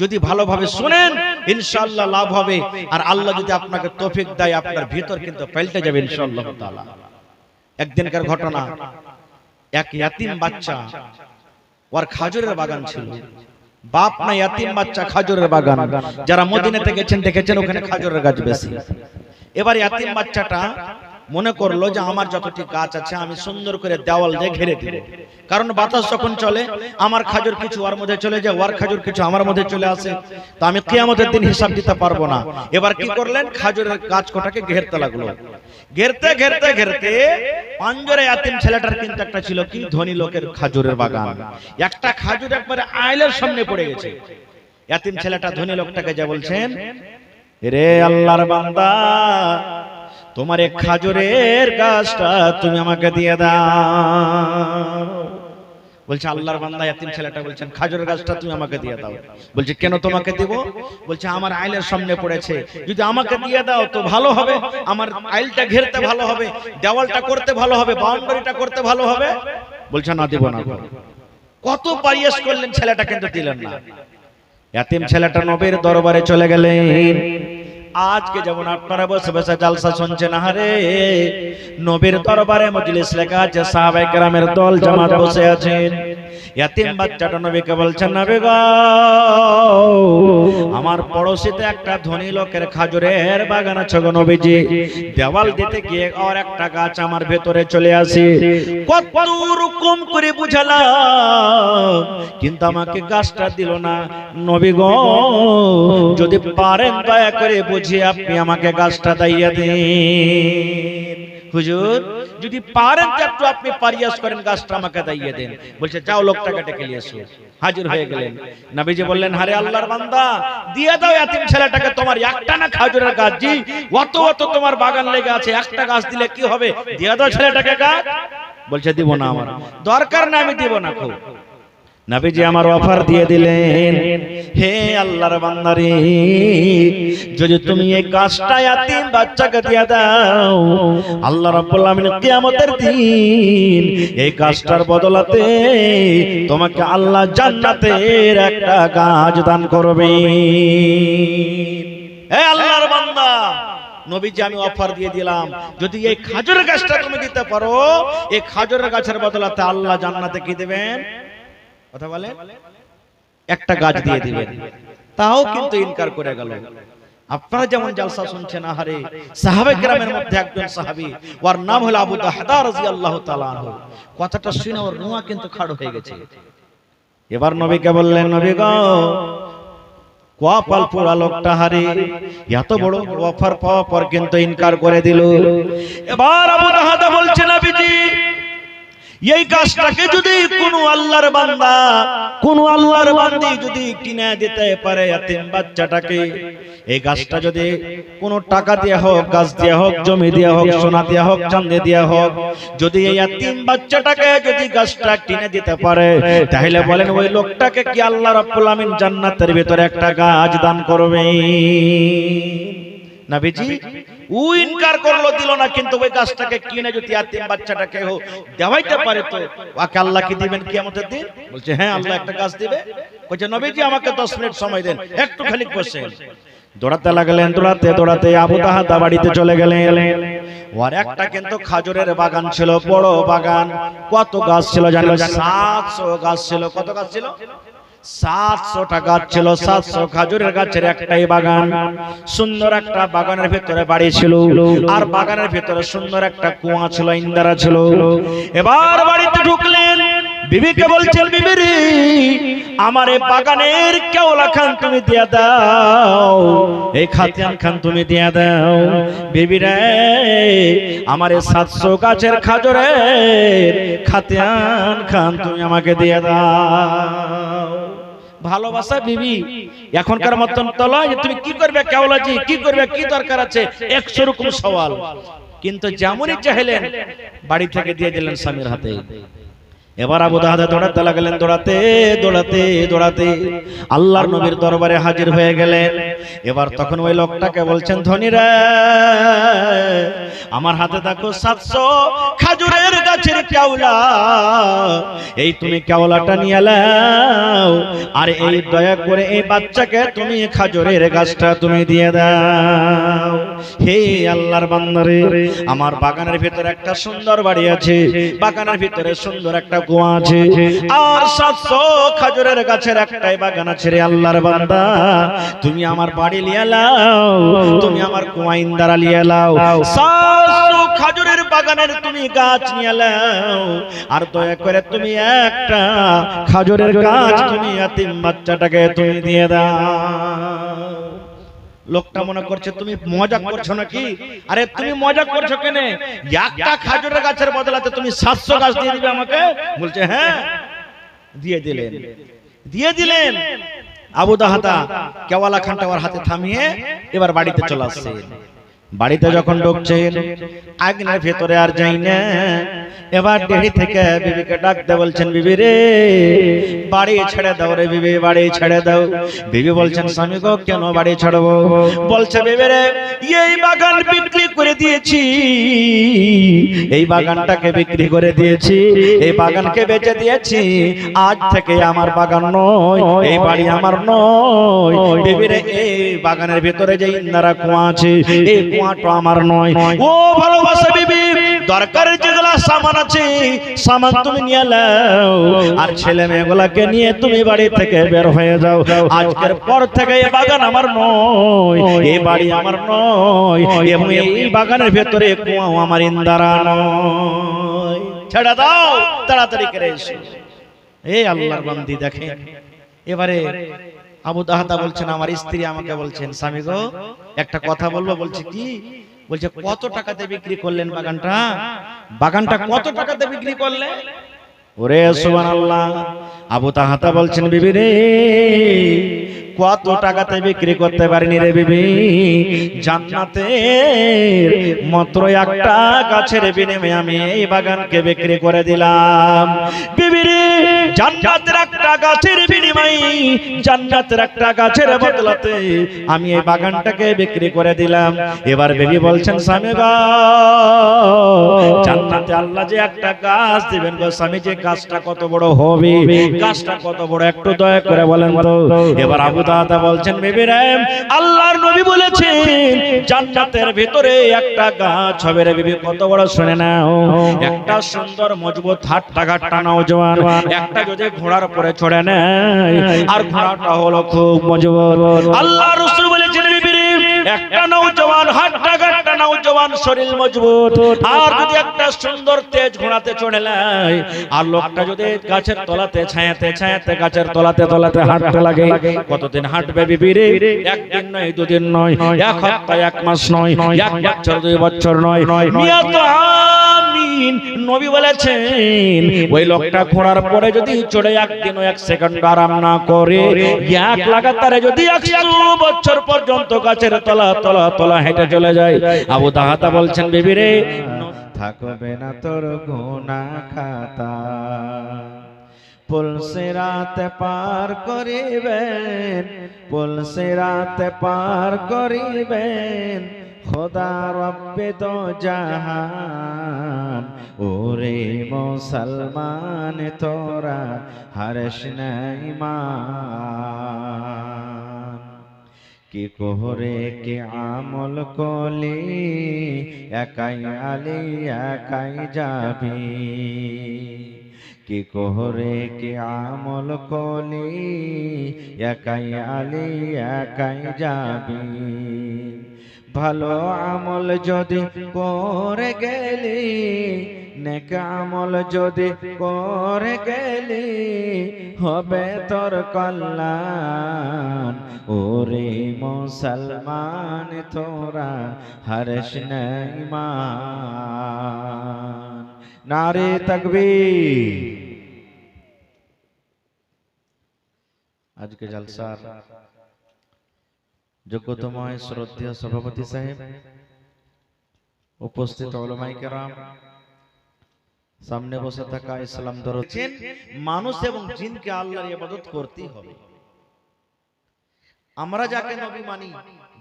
যদি ভালোভাবে শুনেন ইনশাআল্লাহ লাভ হবে, আর আল্লাহ যদি আপনাকে তৌফিক দেয় আপনার ভিতর কিন্তু পাল্টে যাবে ইনশাআল্লাহ তাআলা। একদিনকার ঘটনা, এক ইয়াতিম বাচ্চা, ওর খাজুরের বাগান ছিল, বাপ না ইয়াতিম বাচ্চা খাজুরের বাগান, যারা মদিনাতে গেছেন দেখেছেন ওখানে খাজুরের গাছ বেশি। এবার ইয়াতিম বাচ্চাটা মনে করলো যে আমার যতটি গাছ আছে আমি সুন্দর করে দেওয়াল দিয়ে ঘিরে দিব, কারণ বাতাস যখন চলে আমার খাজুর কিছু ওর মধ্যে চলে যায়, ওর খাজুর কিছু আমার মধ্যে চলে আসে, তো আমি কিয়ামতের দিন হিসাব দিতে পারবো না। এবার কি করলেন, খাজুরের গাছ কটাকে ঘেরতে লাগলো, ঘেরতে ঘেরতে ঘেরতে পাঞ্জরে ইয়াতিম ছেলেটার কিন্তু একটা ছিল কি ধনী লোকের খাজুরের বাগান, একটা খাজুর একবারে আইলের সামনে পড়ে গেছে। ইয়াতিম ছেলেটা ধনী লোকটাকে যা বলছেন, রে আল্লাহর বান্দা তোমার এক খাজুরের গাছটা তুমি আমাকে দিয়ে দাও। বলছে আল্লাহর বান্দা ইয়াতিম ছেলেটা বলছেন খাজুরের গাছটা তুমি আমাকে দিয়ে দাও। বলছে কেন তোমাকে দিব? বলছে আমার আইলের সামনে পড়েছে, যদি আমাকে দিয়ে দাও তো ভালো হবে, আমার আইলটা ঘেরতে ভালো হবে, দেওয়ালটা করতে ভালো হবে, বাউন্ডারিটা করতে ভালো হবে। বলছে না দিব না। কত পারিয়াস করলেন, ছেলেটা কিন্তু দিলেন না। ইয়াতিম ছেলেটা নবীর দরবারে চলে গেলেন, আজকে যেমন আপনারা বসে বসে জালসা শুনছেন, আরে নবীর দরবারে মজলিস লেখা আছে, সাহাবায়ে কেরামের দল জামাত বসে আছেন। ইয়াতিম বাচ্চাটা নবীকে বলছেন, নবী গো, আমার পড়োশিতে একটা ধনী লোকের খেজুরের বাগান আছে গো নবীজি, দেওয়াল দিতে গিয়ে আর একটা গাছ আমার ভেতরে চলে আসে, কত রকম করে বুঝালাম কিন্তু আমাকে গাছটা দিল না। নবী গো, যদি পারেন দয়া করে বুঝিয়ে আপনি আমাকে গাছটা দিয়ে দিন। হুজুর, যদি পারেন একটু আপনি পারিয়াস করেন, গাছটা আমাকে দিয়ে দেন। বলছে, যাও লোকটাকে ডেকে নিয়ে এসো। হাজির হয়ে গেলেন। নবীজি বললেন, আরে আল্লাহর বান্দা, দিয়ে দাও এতিম ছেলেটাকে, তোমার একটা না খেজুরের গাছ, জি অত অত তোমার বাগান লেগে আছে, একটা গাছ দিলে কি হবে, দিয়ে দাও ছেলেটাকে গাছ। বলছে, দিব না, আমার দরকার না, আমি দিব না। খুব নবীজি আমার অফার দিয়ে দিলেন, হে আল্লাহর বান্দারে, যদি তুমি এই গাছটা এতিম বাচ্চাকে দিয়ে দাও, আল্লাহ রাব্বুল আমিন কিয়ামতের দিন এই গাছটার বদলাতে তোমাকে আল্লাহ জান্নাতের একটা গাছ দান করবে। হে আল্লাহর বান্দা, নবীজি আমি অফার দিয়ে দিলাম, যদি এই খেজুরের গাছটা তুমি দিতে পারো, এই খেজুরের গাছের বদলাতে আল্লাহ জান্নাতে কি দেবেন? কথা বলে, একটা গাছ দিয়ে দিবেন। তাও কিন্তু ইনকার করে গেল। আপনারা যেমন জালসা শুনছেন, আহারে সাহাবায়ে কেরামের মধ্যে একজন সাহাবী, ওর নাম হলো আবু দাহদা রাদিয়াল্লাহু তাআলা আনহু। কথাটা শুনে ওর রুয়া কিন্তু খাড় হয়ে গেছে। এবার নবীকে বললেন, নবী গো, কপাল পোড়া লোকটা, হারে এত বড় অফার পাওয়ার পর কিন্তু ইনকার করে দিল। এবার আবু দাহদা বলছে, নবীজি, এই গাছটাকে যদি কোন আল্লাহর বান্দা, কোন আল্লাহর বান্দি যদি কিনে দিতে পারে এতিম বাচ্চাটাকে, এই গাছটা যদি কোন টাকা দিয়ে হোক, গাছ দিয়ে হোক, জমি দিয়ে হোক, সোনা দিয়ে হোক, চাঁদে দিয়ে হোক, যদি এই এতিম বাচ্চাটাকে যদি গাছটা কিনে দিতে পারে, তাহলে বলেন ওই লোকটাকে কি আল্লাহ রাব্বুল আমিন জান্নাতের ভিতরে একটা গাছ দান করবে? নবীজি ও ইনকার করলো, দিল না, কিন্তু ওই গাছটাকে কিনে যদি এতিম বাচ্চাটাকে দেওয়াইতে পারে, তো ওকে আল্লাহ কি দিবেন কিয়ামতের দিন? বলছে, হ্যাঁ আল্লাহ একটা গাছ দিবে। বলছে, নবীজি আমাকে 10 মিনিট সময় দেন, একটু খালি বসেন। দৌড়াতে লাগলেন, দৌড়াতে দৌড়াতে আবু দাহদা বাড়িতে চলে গেলেন। ওর একটা কিন্তু খেজুরের বাগান ছিল, বড় বাগান। কত গাছ ছিল জানেন? 700 গাছ ছিল। কত গাছ ছিল? 700টা গাছ ছিল। 700 খেজুরের গাছের একটাই বাগান। সুন্দর একটা বাগানের ভিতরে বাড়ি ছিল, আর বাগানের ভিতরে সুন্দর একটা কুয়া ছিল, ইন্দারা ছিল। এবার বাড়িতে ঢুকলেন, বিবিকে বলছেন, বিবি রে, আমার এই বাগানের কেওলা খান তুমি দিয়ে দাও, এই খাতিয়ান খান তুমি দিয়ে দাও। বিবি রে, আমার এই 700 গাছের খেজুরের খাতিয়ান খান তুমি আমাকে দিয়ে দাও। ভালোবাসা বিবি এখনকার মতন তলায়, তুমি কি করবে কেওলাজি, কি করবে, কি দরকার আছে, 100 রকম সওয়াল। কিন্তু যেমনই চাইলেন বাড়ি থেকে দিয়ে দিলেন স্বামীর হাতে। এবার আবু দাহদা দৌড়াতে লাগলেন, দৌড়াতে দৌড়াতে দৌড়াতে আল্লাহর নবীর দরবারে হাজির হয়ে গেলেন। এবার তখন ওই লোকটাকে বলছেন, ধনীরা, আমার হাতে দেখো 700 খেজুরের গাছের কেওলা, এই তুমি কেওলাটা নিয়ে নাও, আর এই দয়া করে এই বাচ্চাকে তুমি খেজুরের গাছটা তুমি দিয়ে দাও। হে আল্লাহর বান্দারে, আমার বাগানের ভিতরে একটা সুন্দর বাড়ি আছে, বাগানের ভিতরে সুন্দর একটা কুয়া আছে, আর 700 খেজুরের গাছের একটাই বাগান আছে রে আল্লাহর বান্দা, তুমি আমার বাড়ি নিয়ে নাও, তুমি আমার কুয়া ইন্দারা নিয়ে নাও, 700 খেজুরের বাগানের তুমি গাছ নিয়ে নাও, আর দয়া করে তুমি একটা খেজুরের গাছ তুমি এতিম বাচ্চাটাকে তুমি দিয়ে দাও। লোকটা মনে করছে তুমি মজা করছো নাকি? আরে তুমি মজা করছো কেন? একটা খেজুরের গাছের বদলাতে তুমি 700 গাছ দিয়ে দিবে আমাকে? বলছে, হ্যাঁ। দিয়ে দিলেন। আবু দাহদা কেওয়ালা খানটা ওর হাতে থামিয়ে এবার বাড়িতে চলে আসছে। বাড়িতে যখন ঢুকছেন আগুনের ভেতরে আর যাই না, এবার দেরি থেকে বিবিকে ডাকতে বলছেন, বিবি রে বাড়ি ছেড়ে দাও রে বিবি, বাড়ি ছেড়ে দাও। বিবি বলছেন, স্বামী গো কেন বাড়ি ছাড়বো? বলছে, বিবি রে এই বাগান বিক্রি করে দিয়েছি, এই বাগানটাকে বিক্রি করে দিয়েছি, এই বাগানকে বেচে দিয়েছি, আজ থেকে আমার বাগান নয়, এই বাড়ি আমার নয়। বিবি রে এই বাগানের ভিতরে যে ইন্দারা কুয়া আছে, এই কুয়াটা আমার নয়। ও ভালোবাসা বিবি, দরকারের যেগুলা সামান আছে সামান তুমি নিয়ে নাও, আর ছেলে মেয়েগুলাকে নিয়ে তুমি বাড়ি থেকে বের হয়ে যাও। আজকের পর থেকে এই বাগান আমার নয়, এই বাড়ি আমার নয়, এবং এই বাগানের ভেতরে কুয়াও আমার ইন্দারা নয়। ছেড়ে দাও, তাড়াতাড়ি করে এসো। এই আল্লাহর বান্দি দেখেন, এবারে আবু তাহাতা বলছেন, আমার স্ত্রী আমাকে বলছেন, স্বামী গো একটা কথা বলবো। বলছে কি? বলছে কত টাকাতে বিক্রি করলেন বাগানটা? বাগানটা কত টাকাতে বিক্রি করলেন? ওরে সুবহানাল্লাহ। আবু তাহাতা বলছেন, বিবি রে কত টাকাতে বিক্রি করতে পারিনি রে বিবি, জান্নাতের মাত্র একটা গাছের বিনিময়ে আমি এই বাগানকে বিক্রি করে দিলাম। বিবি রে জান্নাতের একটা গাছের বিনিময়ে, জান্নাতের একটা গাছের বদলাতে আমি এই বাগানটাকে বিক্রি করে দিলাম। এবার বিবি বলছেন, স্বামী গো জান্নাতে আল্লাহ যে একটা গাছ দিবেন গো স্বামী, যে গাছটা কত বড় হবে, গাছটা কত বড় একটু দয়া করে বলেন তো। এবার আবু দাদা বলছেন, বিবি রে আল্লাহর নবী বলেছেন জান্নাতের ভিতরে একটা গাছ হবে রে বিবি, কত বড় শুনে নাও। একটা সুন্দর মজবুত হাট্টা ঘাট্টা নওজওয়ান একটা যদি ঘোড়ার উপরে চড়ে নেয়, আর ঘোড়াটা হলো খুব মজবুত। আল্লাহ রাসূল বলেছেন, বিবি রে একটা নওজওয়ান হাট্টা ঘাট্টা নওজওয়ান শরীর মজবুত, আর যদি একটা সুন্দর তেজ ঘোড়াতে চড়ে নেয়, আর লোকটা যদি গাছের তলাতে ছায়াতে ছায়াতে গাছের তলাতে তলাতে হাঁটতে লাগে, কতদিন হাঁটবে বিবি রে? একদিন নয়, দুদিন নয়, এক সপ্তাহ, এক মাস নয়, এক বছর, 2 বছর নয়, মিয়াত আমিন। নবী বলেছেন ওই লোকটা ঘোড়ার পরে যদি চড়ে একদিন ও 1 সেকেন্ড আরাম না করে, এক লাগাতারে যদি 100 বছর পর্যন্ত গাছের তলা তলা তলা হেঁটে চলে যায়। আবু দাহাতা বলছেন, বিবি রে থাকবে না তোর গুনাহ খাতা, পুলসিরাত পার করিবেন, পুলসিরাত পার করিবেন খোদা রব্বে দো জাহান। ওরে মুসলমান তোরা হারস নাই মান, কি কোহরে কি আমল কলি, একাই আলী একাই যাবি, কি কোহরে কি আমল কলি, একাই আলী একাই যাবি। ভালো আমল যদি করে গেলি, নেক আমল যদি করে গেলি, হবে তোর কল্যাণ। ওরে মুসলমান তোরা হর্ষ নাই মান। নারে তাকবীর। আজকে জলসার যোগ্যতময় শ্রদ্ধেয় সভাপতি সাহেব, উপস্থিত উলামায়ে কেরাম, সামনে বসে থাকা ইসলাম ধরেছেন, মানুষ এবং জিনকে আল্লাহর ইবাদত করতেই হবে। আমরা যাকে নবী মানি,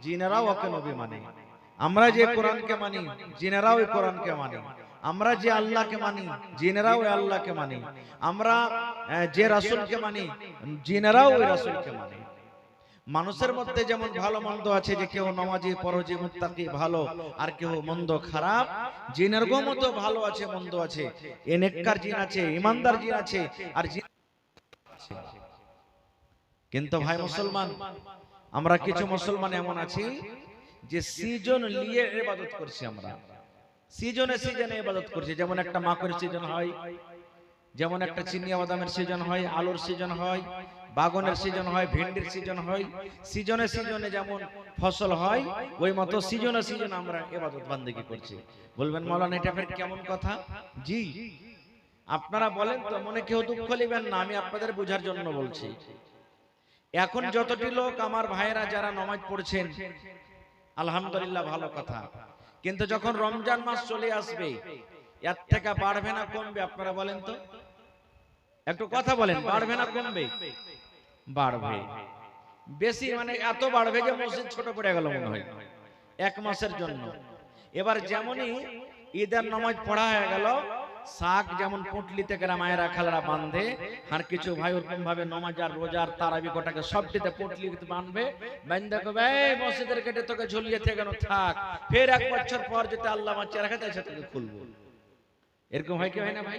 জিনেরাও ওকে নবী মানে। আমরা যে কোরআনকে মানি, জিনেরাও ওই কোরআনকে মানে। আমরা যে আল্লাহকে মানি, জিনেরাও ওই আল্লাহকে মানে। আমরা যে রাসূলকে মানি, জিনেরাও ওই রাসূলকে মানে। মানুষের মধ্যে যেমন ভালো মন্দ আছে, যে কেউ নামাজি পরজি মুত্তাকি ভালো, আর কেউ মন্দ খারাপ, জিনের মতো ভালো আছে মন্দ আছে, নেককার জিন আছে, ইমানদার জিন আছে, আর জিন। কিন্তু ভাই মুসলমান, আমরা কিছু মুসলমান এমন আছি যে সিজন নিয়ে ইবাদত করছি। আমরা সিজনে সিজনে ইবাদত করছি। যেমন একটা মাখের সিজন হয়, যেমন একটা চিনিয়া বাদামের সিজন হয়, আলুর সিজন হয়, বাগনের সিজন হয়, ভেন্ডির সিজন হয়। সিজনে সিজনে যেমন ফসল হয়, ওই মতো সিজনে সিজনে আমরা ইবাদত বান্দেগি করছি। বলবেন মাওলানা এটা ফের কেমন কথা? জি, আপনারা বলেন তো, মনে কেউ দুঃখ নেবেন না, আমি আপনাদের বোঝার জন্য বলছি। এখন যতটি লোক আমার ভাইয়েরা যারা নামাজ পড়ছেন, আলহামদুলিল্লাহ, ভালো কথা। কিন্তু যখন রমজান মাস চলে আসবে, এর থেকে বাড়বে না কমবে? আপনারা বলেন তো, একটু কথা বলেন, বাড়বে না কমবে? বাড়বে। বেশি মানে এত বাড়বে যে মসজিদ ছোট পড়ে গেল মনে হয় এক মাসের জন্য। এবার যেমনই ঈদের নামাজ পড়া হয়ে গেল, শাক যেমন পুটলি থেকে মায়েরা খালারা বাঁধে, আর কিছু ভাই ওরকম ভাবে নমাজ আর রোজার তারাবি কোটাকে সবটিতে পুটলি বাঁধবে, বাঁধে কবে মসজিদের কেটে তোকে ঝুলিয়ে থেকে থাক, ফের এক বছর পর যেটা আল্লাহ মাছ রাখে তাই সেটাকে খুলবো। এরকম হয় কি হয় না ভাই?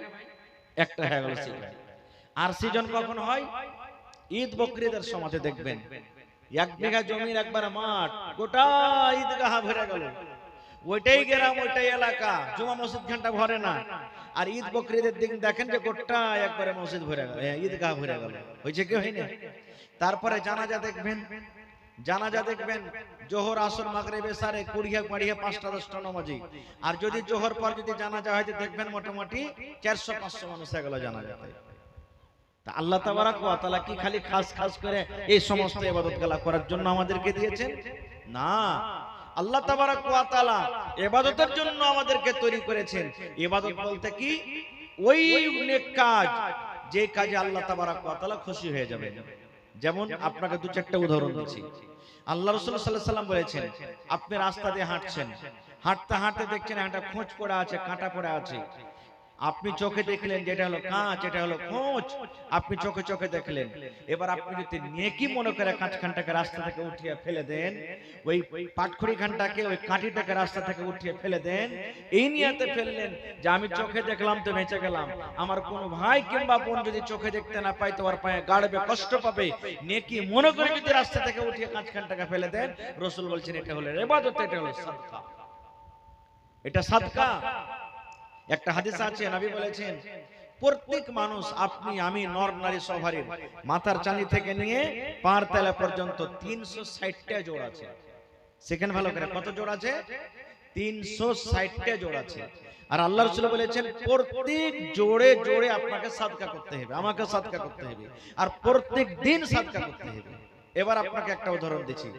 একটা হয়ে গেল সিজন। আর সিজন কখন হয়? ঈদ বকরিদের সমাজে দেখবেন 1 বিঘা জমির একবার মাঠ, গোটা ঈদগাহ ভরে গেল, ওইটাই গ্রাম, ওইটাই এলাকা, জুমা মসজিদ ঘন্টা ভরে না। আর ঈদ বকরিদের দিন দেখেন যে গোটা একবারে মসজিদ ভরে গেল, ঈদগাহ ভরে গেল। হয়েছে কি হয়নি? তারপরে জানাজা দেখবেন, জানাজা দেখবেন জোহর আসর মাগরিব এশারে 20-5টা-10টা নামাজি। আর যদি জোহর পর যদি জানাজা হয় দেখবেন মোটামুটি 400-500 মানুষ হয়ে গেল জানাজাতে। তা আল্লাহ তাবারক ওয়া তাআলা কি খালি খাস খাস করে এই সমস্ত ইবাদতগুলো করার জন্য আমাদেরকে দিয়েছেন? না, আল্লাহ তাবারক ওয়া তাআলা ইবাদতের জন্য আমাদেরকে তৈরি করেছেন। ইবাদত বলতে কি? ওই নেক কাজ যে কাজে আল্লাহ তাবারক ওয়া তাআলা খুশি হয়ে যাবেন। যেমন আপনাকে 2-4টা উদাহরণ দিচ্ছি। আল্লাহ রাসূল সাল্লাল্লাহু আলাইহি ওয়াসাল্লাম বলেছেন, আপনি রাস্তা দিয়ে হাঁটছেন, হাঁটতে হাঁটতে দেখছেন একটা খোঁচ পড়ে আছে, কাঁটা পড়ে আছে। আপনি চোখে দেখলেন যেটা হলো কাঁচ, এটা হলো খোঁচ, আপনি চোখে চোখে দেখলেন। এবার আপনি যদি নেকি মনে করে কাঁচখানটাকে রাস্তা থেকে উঠিয়ে ফেলে দেন, ওই পাটখড়ি খানটাকে, ওই কাঁটিটাকে রাস্তা থেকে উঠিয়ে ফেলে দেন, এই নিয়তে ফেললেন যে আমি চোখে দেখলাম তো বেঁচে গেলাম, আমার কোনো ভাই কিংবা বোন যদি চোখে দেখতে না পায় তো ওর পায়ে গাড়বে, কষ্ট পাবে, নেকি মনে করে যদি রাস্তা থেকে উঠিয়ে কাঁচখানটাকে ফেলে দেন, রাসূল বলছেন এটা হলো ইবাদত, এটা হলো সাদকা, এটা সাদকা। একটা হাদিস আছে, নবী বলেছেন প্রত্যেক মানুষ, আপনি আমি নর নারী সবারই মাথার চাঁদি থেকে নিয়ে পার তলা পর্যন্ত 360টা জোড় আছে। সেখানে ভালো করে, কত জোড় আছে? 360টা জোড় আছে। আর আল্লাহ রাসূল বলেছেন প্রত্যেক জোড়ে জোড়ে আপনাকে সাদকা করতে হবে, আমাকে সাদকা করতে হবে, আর প্রত্যেক দিন সাদকা করতে হবে। এবার আপনাকে একটা উদাহরণ দিচ্ছি।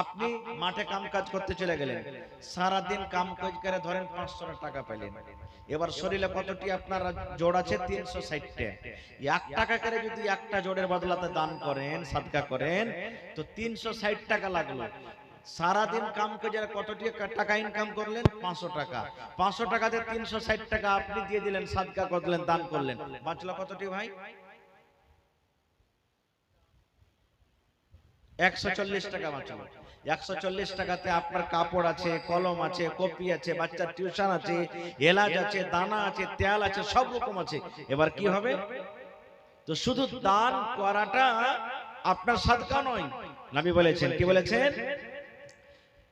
আপনি মাঠে কাম কাজ করতে চলে গেলেন, সারা দিন কাম কাজ করে ধরেন 500 টাকা পেলেন। এবার শরীরে কতটি আপনার জোড় আছে? 360টা। 1 টাকা করে যদি একটা জোড়ের বদলাতে দান করেন, সাদকা করেন, তো 360 টাকা লাগলো। সারা দিন কাম কাজে কতটি টাকা ইনকাম করলেন? 500 টাকা। 500 টাকাতে 360 টাকা আপনি দিয়ে দিলেন, সাদকা করলেন, দান করলেন, বাঁচলো কতটি ভাই? 140 টাকা বাঁচলো। 140 টাকাতে আপনার কাপড় আছে, কলম আছে, কপি আছে, বাচ্চার টিউশন আছে, এলাচ আছে, দানা আছে, তেল আছে, সব রকম আছে। এবার কি হবে? তো শুধু দান করাটা আপনার সাদকা নয়। নবী বলেছেন, কি বলেছেন?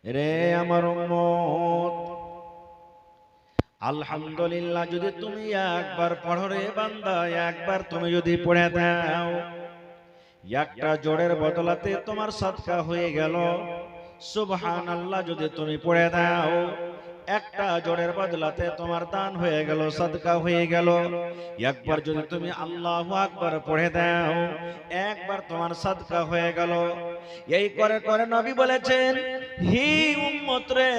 রে আমার উম্মত, আলহামদুলিল্লাহ যদি তুমি একবার পড়ো রে বান্দা, একবার তুমি যদি পড়ে দাও, একটা জোড়ের বদলাতে তোমার সাদকা হয়ে গেল। সুবহানাল্লাহ যদি তুমি পড়ে দাও, একটা জোড়ের বদলাতে তোমার দান হয়ে গেল, সাদকা হয়ে গেল। একবার যদি তুমি আল্লাহু আকবার পড়ে দাও, একবার তোমার সাদকা হয়ে গেল। এই করে করে নবী বলেছেন, হি উম্মত রে,